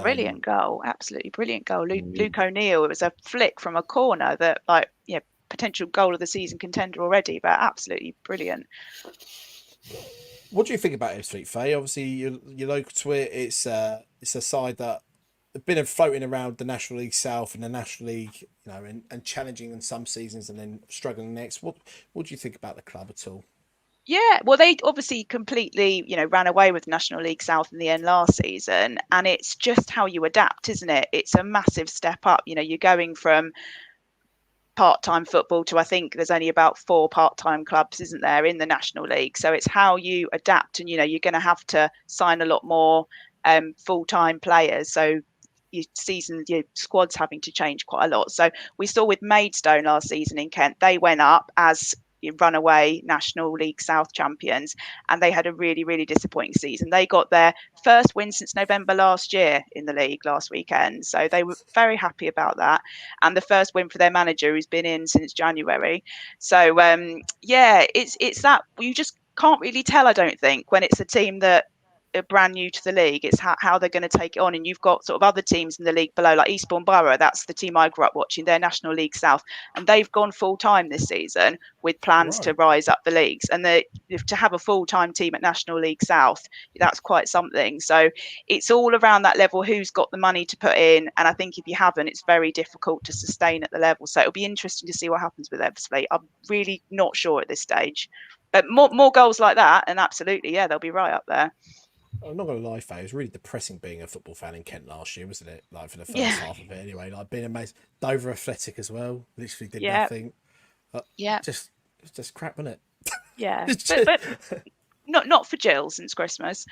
Brilliant goal, absolutely brilliant goal. Luke O'Neill. It was a flick from a corner that, like, yeah, potential goal of the season contender already, but absolutely brilliant. What do you think about Ebbsfleet, Faye? Obviously, you're local to it. It's a side that have been floating around the National League South and the National League, you know, and challenging in some seasons and then struggling next. What do you think about the club at all? Yeah, well, they obviously completely, ran away with National League South in the end last season, and it's just how you adapt, isn't it? It's a massive step up. You're going from part-time football to, I think there's only about 4 part-time clubs, isn't there, in the National League? So it's how you adapt, and you're going to have to sign a lot more full-time players. So your squad's having to change quite a lot. So we saw with Maidstone last season in Kent, they went up as runaway National League South champions, and they had a really, really disappointing season. They got their first win since November last year in the league last weekend, so they were very happy about that, and the first win for their manager, who's been in since January. So it's that you just can't really tell, I don't think, when it's a team that are brand new to the league. It's how they're going to take it on, and you've got sort of other teams in the league below, like Eastbourne Borough. That's the team I grew up watching. They're National League South, and they've gone full time this season with plans to rise up the leagues. And to have a full time team at National League South, that's quite something. So it's all around that level. Who's got the money to put in? And I think if you haven't, it's very difficult to sustain at the level. So it'll be interesting to see what happens with Ebbsfleet. I'm really not sure at this stage, but more goals like that, and absolutely, yeah, they'll be right up there. I'm not going to lie, Faye, it was really depressing being a football fan in Kent last year, wasn't it? Like, for the first half of it anyway. Like, being amazed. Dover Athletic as well. Literally did nothing. Just crap, wasn't it? Yeah. but not for Jill since Christmas.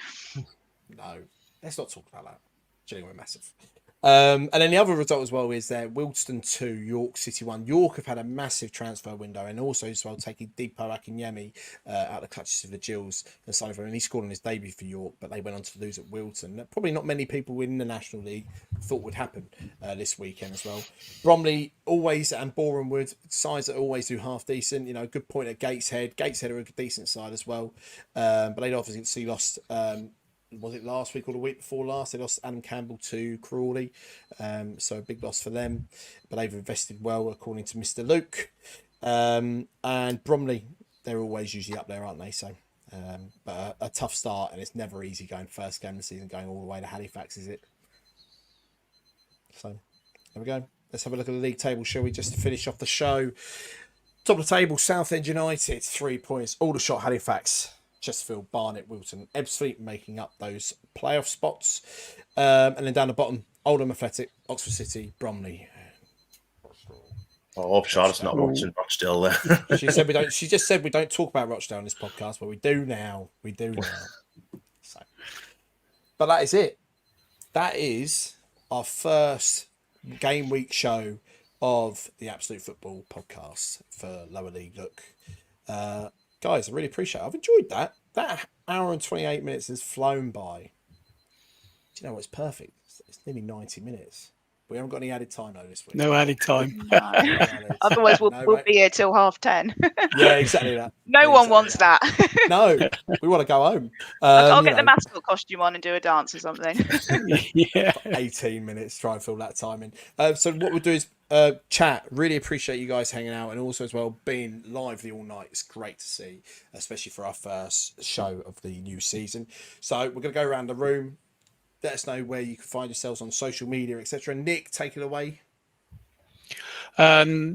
No. Let's not talk about that. Jill were massive. And then the other result as well is Wilteston 2, York City 1. York have had a massive transfer window, and also as well taking Deepo Akinyemi out of the clutches of the Gills and signing for him. And he scored on his debut for York, but they went on to lose at Wilton. Probably not many people in the National League thought would happen this weekend as well. Bromley always, and Borehamwood, sides that always do half decent. Good point at Gateshead. Gateshead are a decent side as well, but they'd obviously lost. Was it last week or the week before last? They lost Adam Campbell to Crawley, so a big loss for them. But they've invested well, according to Mr. Luke. And Bromley, they're always usually up there, aren't they? So, but a tough start, and it's never easy going first game of the season, going all the way to Halifax, is it? So, there we go. Let's have a look at the league table, shall we, just to finish off the show. Top of the table, Southend United, 3 points. Aldershot, Halifax, Chesterfield, Barnet, Wilton, Ebbsfleet making up those playoff spots. And then down the bottom, Oldham Athletic, Oxford City, Bromley. I hope Charlotte's not watching Rochdale there. She said we don't. She just said we don't talk about Rochdale in this podcast, but we do now. We do now. So, but that is it. That is our first game week show of the Absolute Football podcast for Lower League Look. Guys, I really appreciate it. I've enjoyed that. That hour and 28 minutes has flown by. Do you know what's perfect? It's nearly 90 minutes. We haven't got any added time though this week. No added time. No. Otherwise, we'll be here till 10:30. Yeah, exactly that. No one wants that. No, we want to go home. I'll get the mascot costume on and do a dance or something. Yeah. 18 minutes, try and fill that time in. So what we'll do is chat. Really appreciate you guys hanging out, and also as well being lively all night. It's great to see, especially for our first show of the new season. So we're going to go around the room. Let us know where you can find yourselves on social media, etc. Nick, take it away.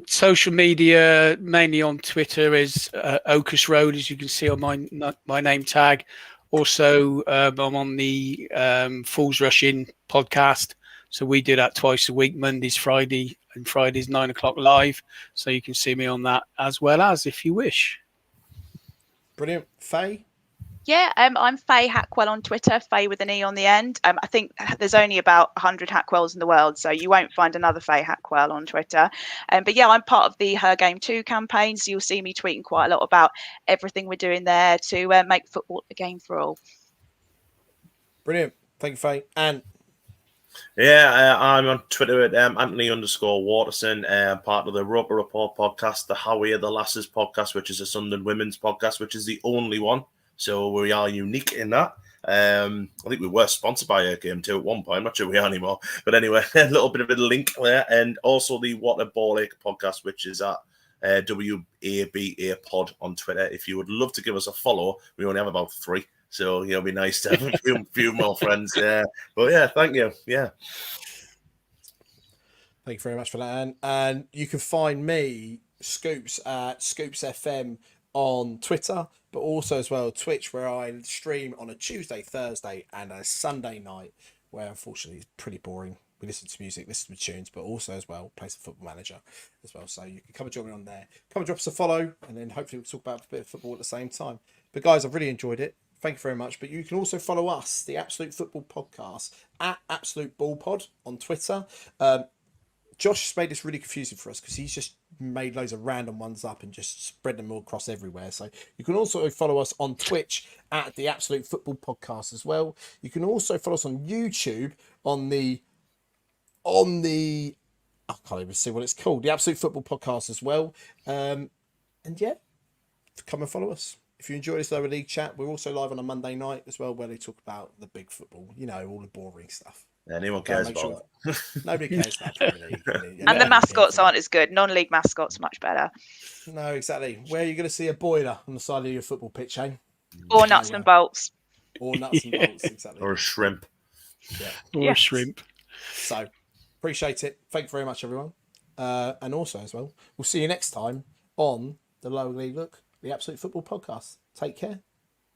Social media, mainly on Twitter, is Ocus Road, as you can see on my name tag. Also, I'm on the Fools Rush In podcast. So we do that twice a week, Mondays, Friday, and Fridays 9 o'clock live. So you can see me on that as well, as if you wish. Brilliant. Faye? Yeah, I'm Faye Hackwell on Twitter, Faye with an E on the end. I think there's only about 100 Hackwells in the world, so you won't find another Faye Hackwell on Twitter. But yeah, I'm part of the Her Game 2 campaign, so you'll see me tweeting quite a lot about everything we're doing there to make football a game for all. Brilliant. Thank you, Faye. And Yeah, I'm on Twitter at Anthony_Waterson, part of the Roper Report podcast, the How Are the Lasses podcast, which is a Sunderland women's podcast, which is the only one. So we are unique in that. I think we were sponsored by Her Game 2 at one point. I'm not sure we are anymore. But anyway, a little bit of a link there. And also the What a Ball Ache podcast, which is at WABA Pod on Twitter. If you would love to give us a follow, we only have about 3. So it'll be nice to have a few more friends. Yeah. But yeah, thank you. Yeah. thank you very much for that, and you can find me, Scoops, at Scoops FM on Twitter, but also as well Twitch, where I stream on a Tuesday, Thursday, and a Sunday night, where unfortunately it's pretty boring. We listen to music, listen to tunes, but also as well play some Football Manager as well. So you can come and join me on there. Come and drop us a follow, and then hopefully we'll talk about a bit of football at the same time. But guys, I've really enjoyed it. Thank you very much. But you can also follow us, the Absolute Football Podcast, at Absolute Ball Pod on Twitter. Josh has made this really confusing for us because he's just made loads of random ones up and just spread them all across everywhere. So you can also follow us on Twitch at the Absolute Football Podcast as well. You can also follow us on YouTube on the I can't even see what it's called, the Absolute Football Podcast as well. And yeah, come and follow us. If you enjoy this lower league chat, we're also live on a Monday night as well, where they talk about the big football, all the boring stuff. Anyone cares about that. Nobody cares about Premier League. And the mascots aren't as good. Non-league mascots much better. No, exactly. Where are you going to see a boiler on the side of your football pitch, eh? Or nuts and bolts. Or nuts and bolts, exactly. Or a shrimp. Yeah. Or a shrimp. So, appreciate it. Thank you very much, everyone. And also, as well, we'll see you next time on the Lower League Look, the Absolute Football Podcast. Take care.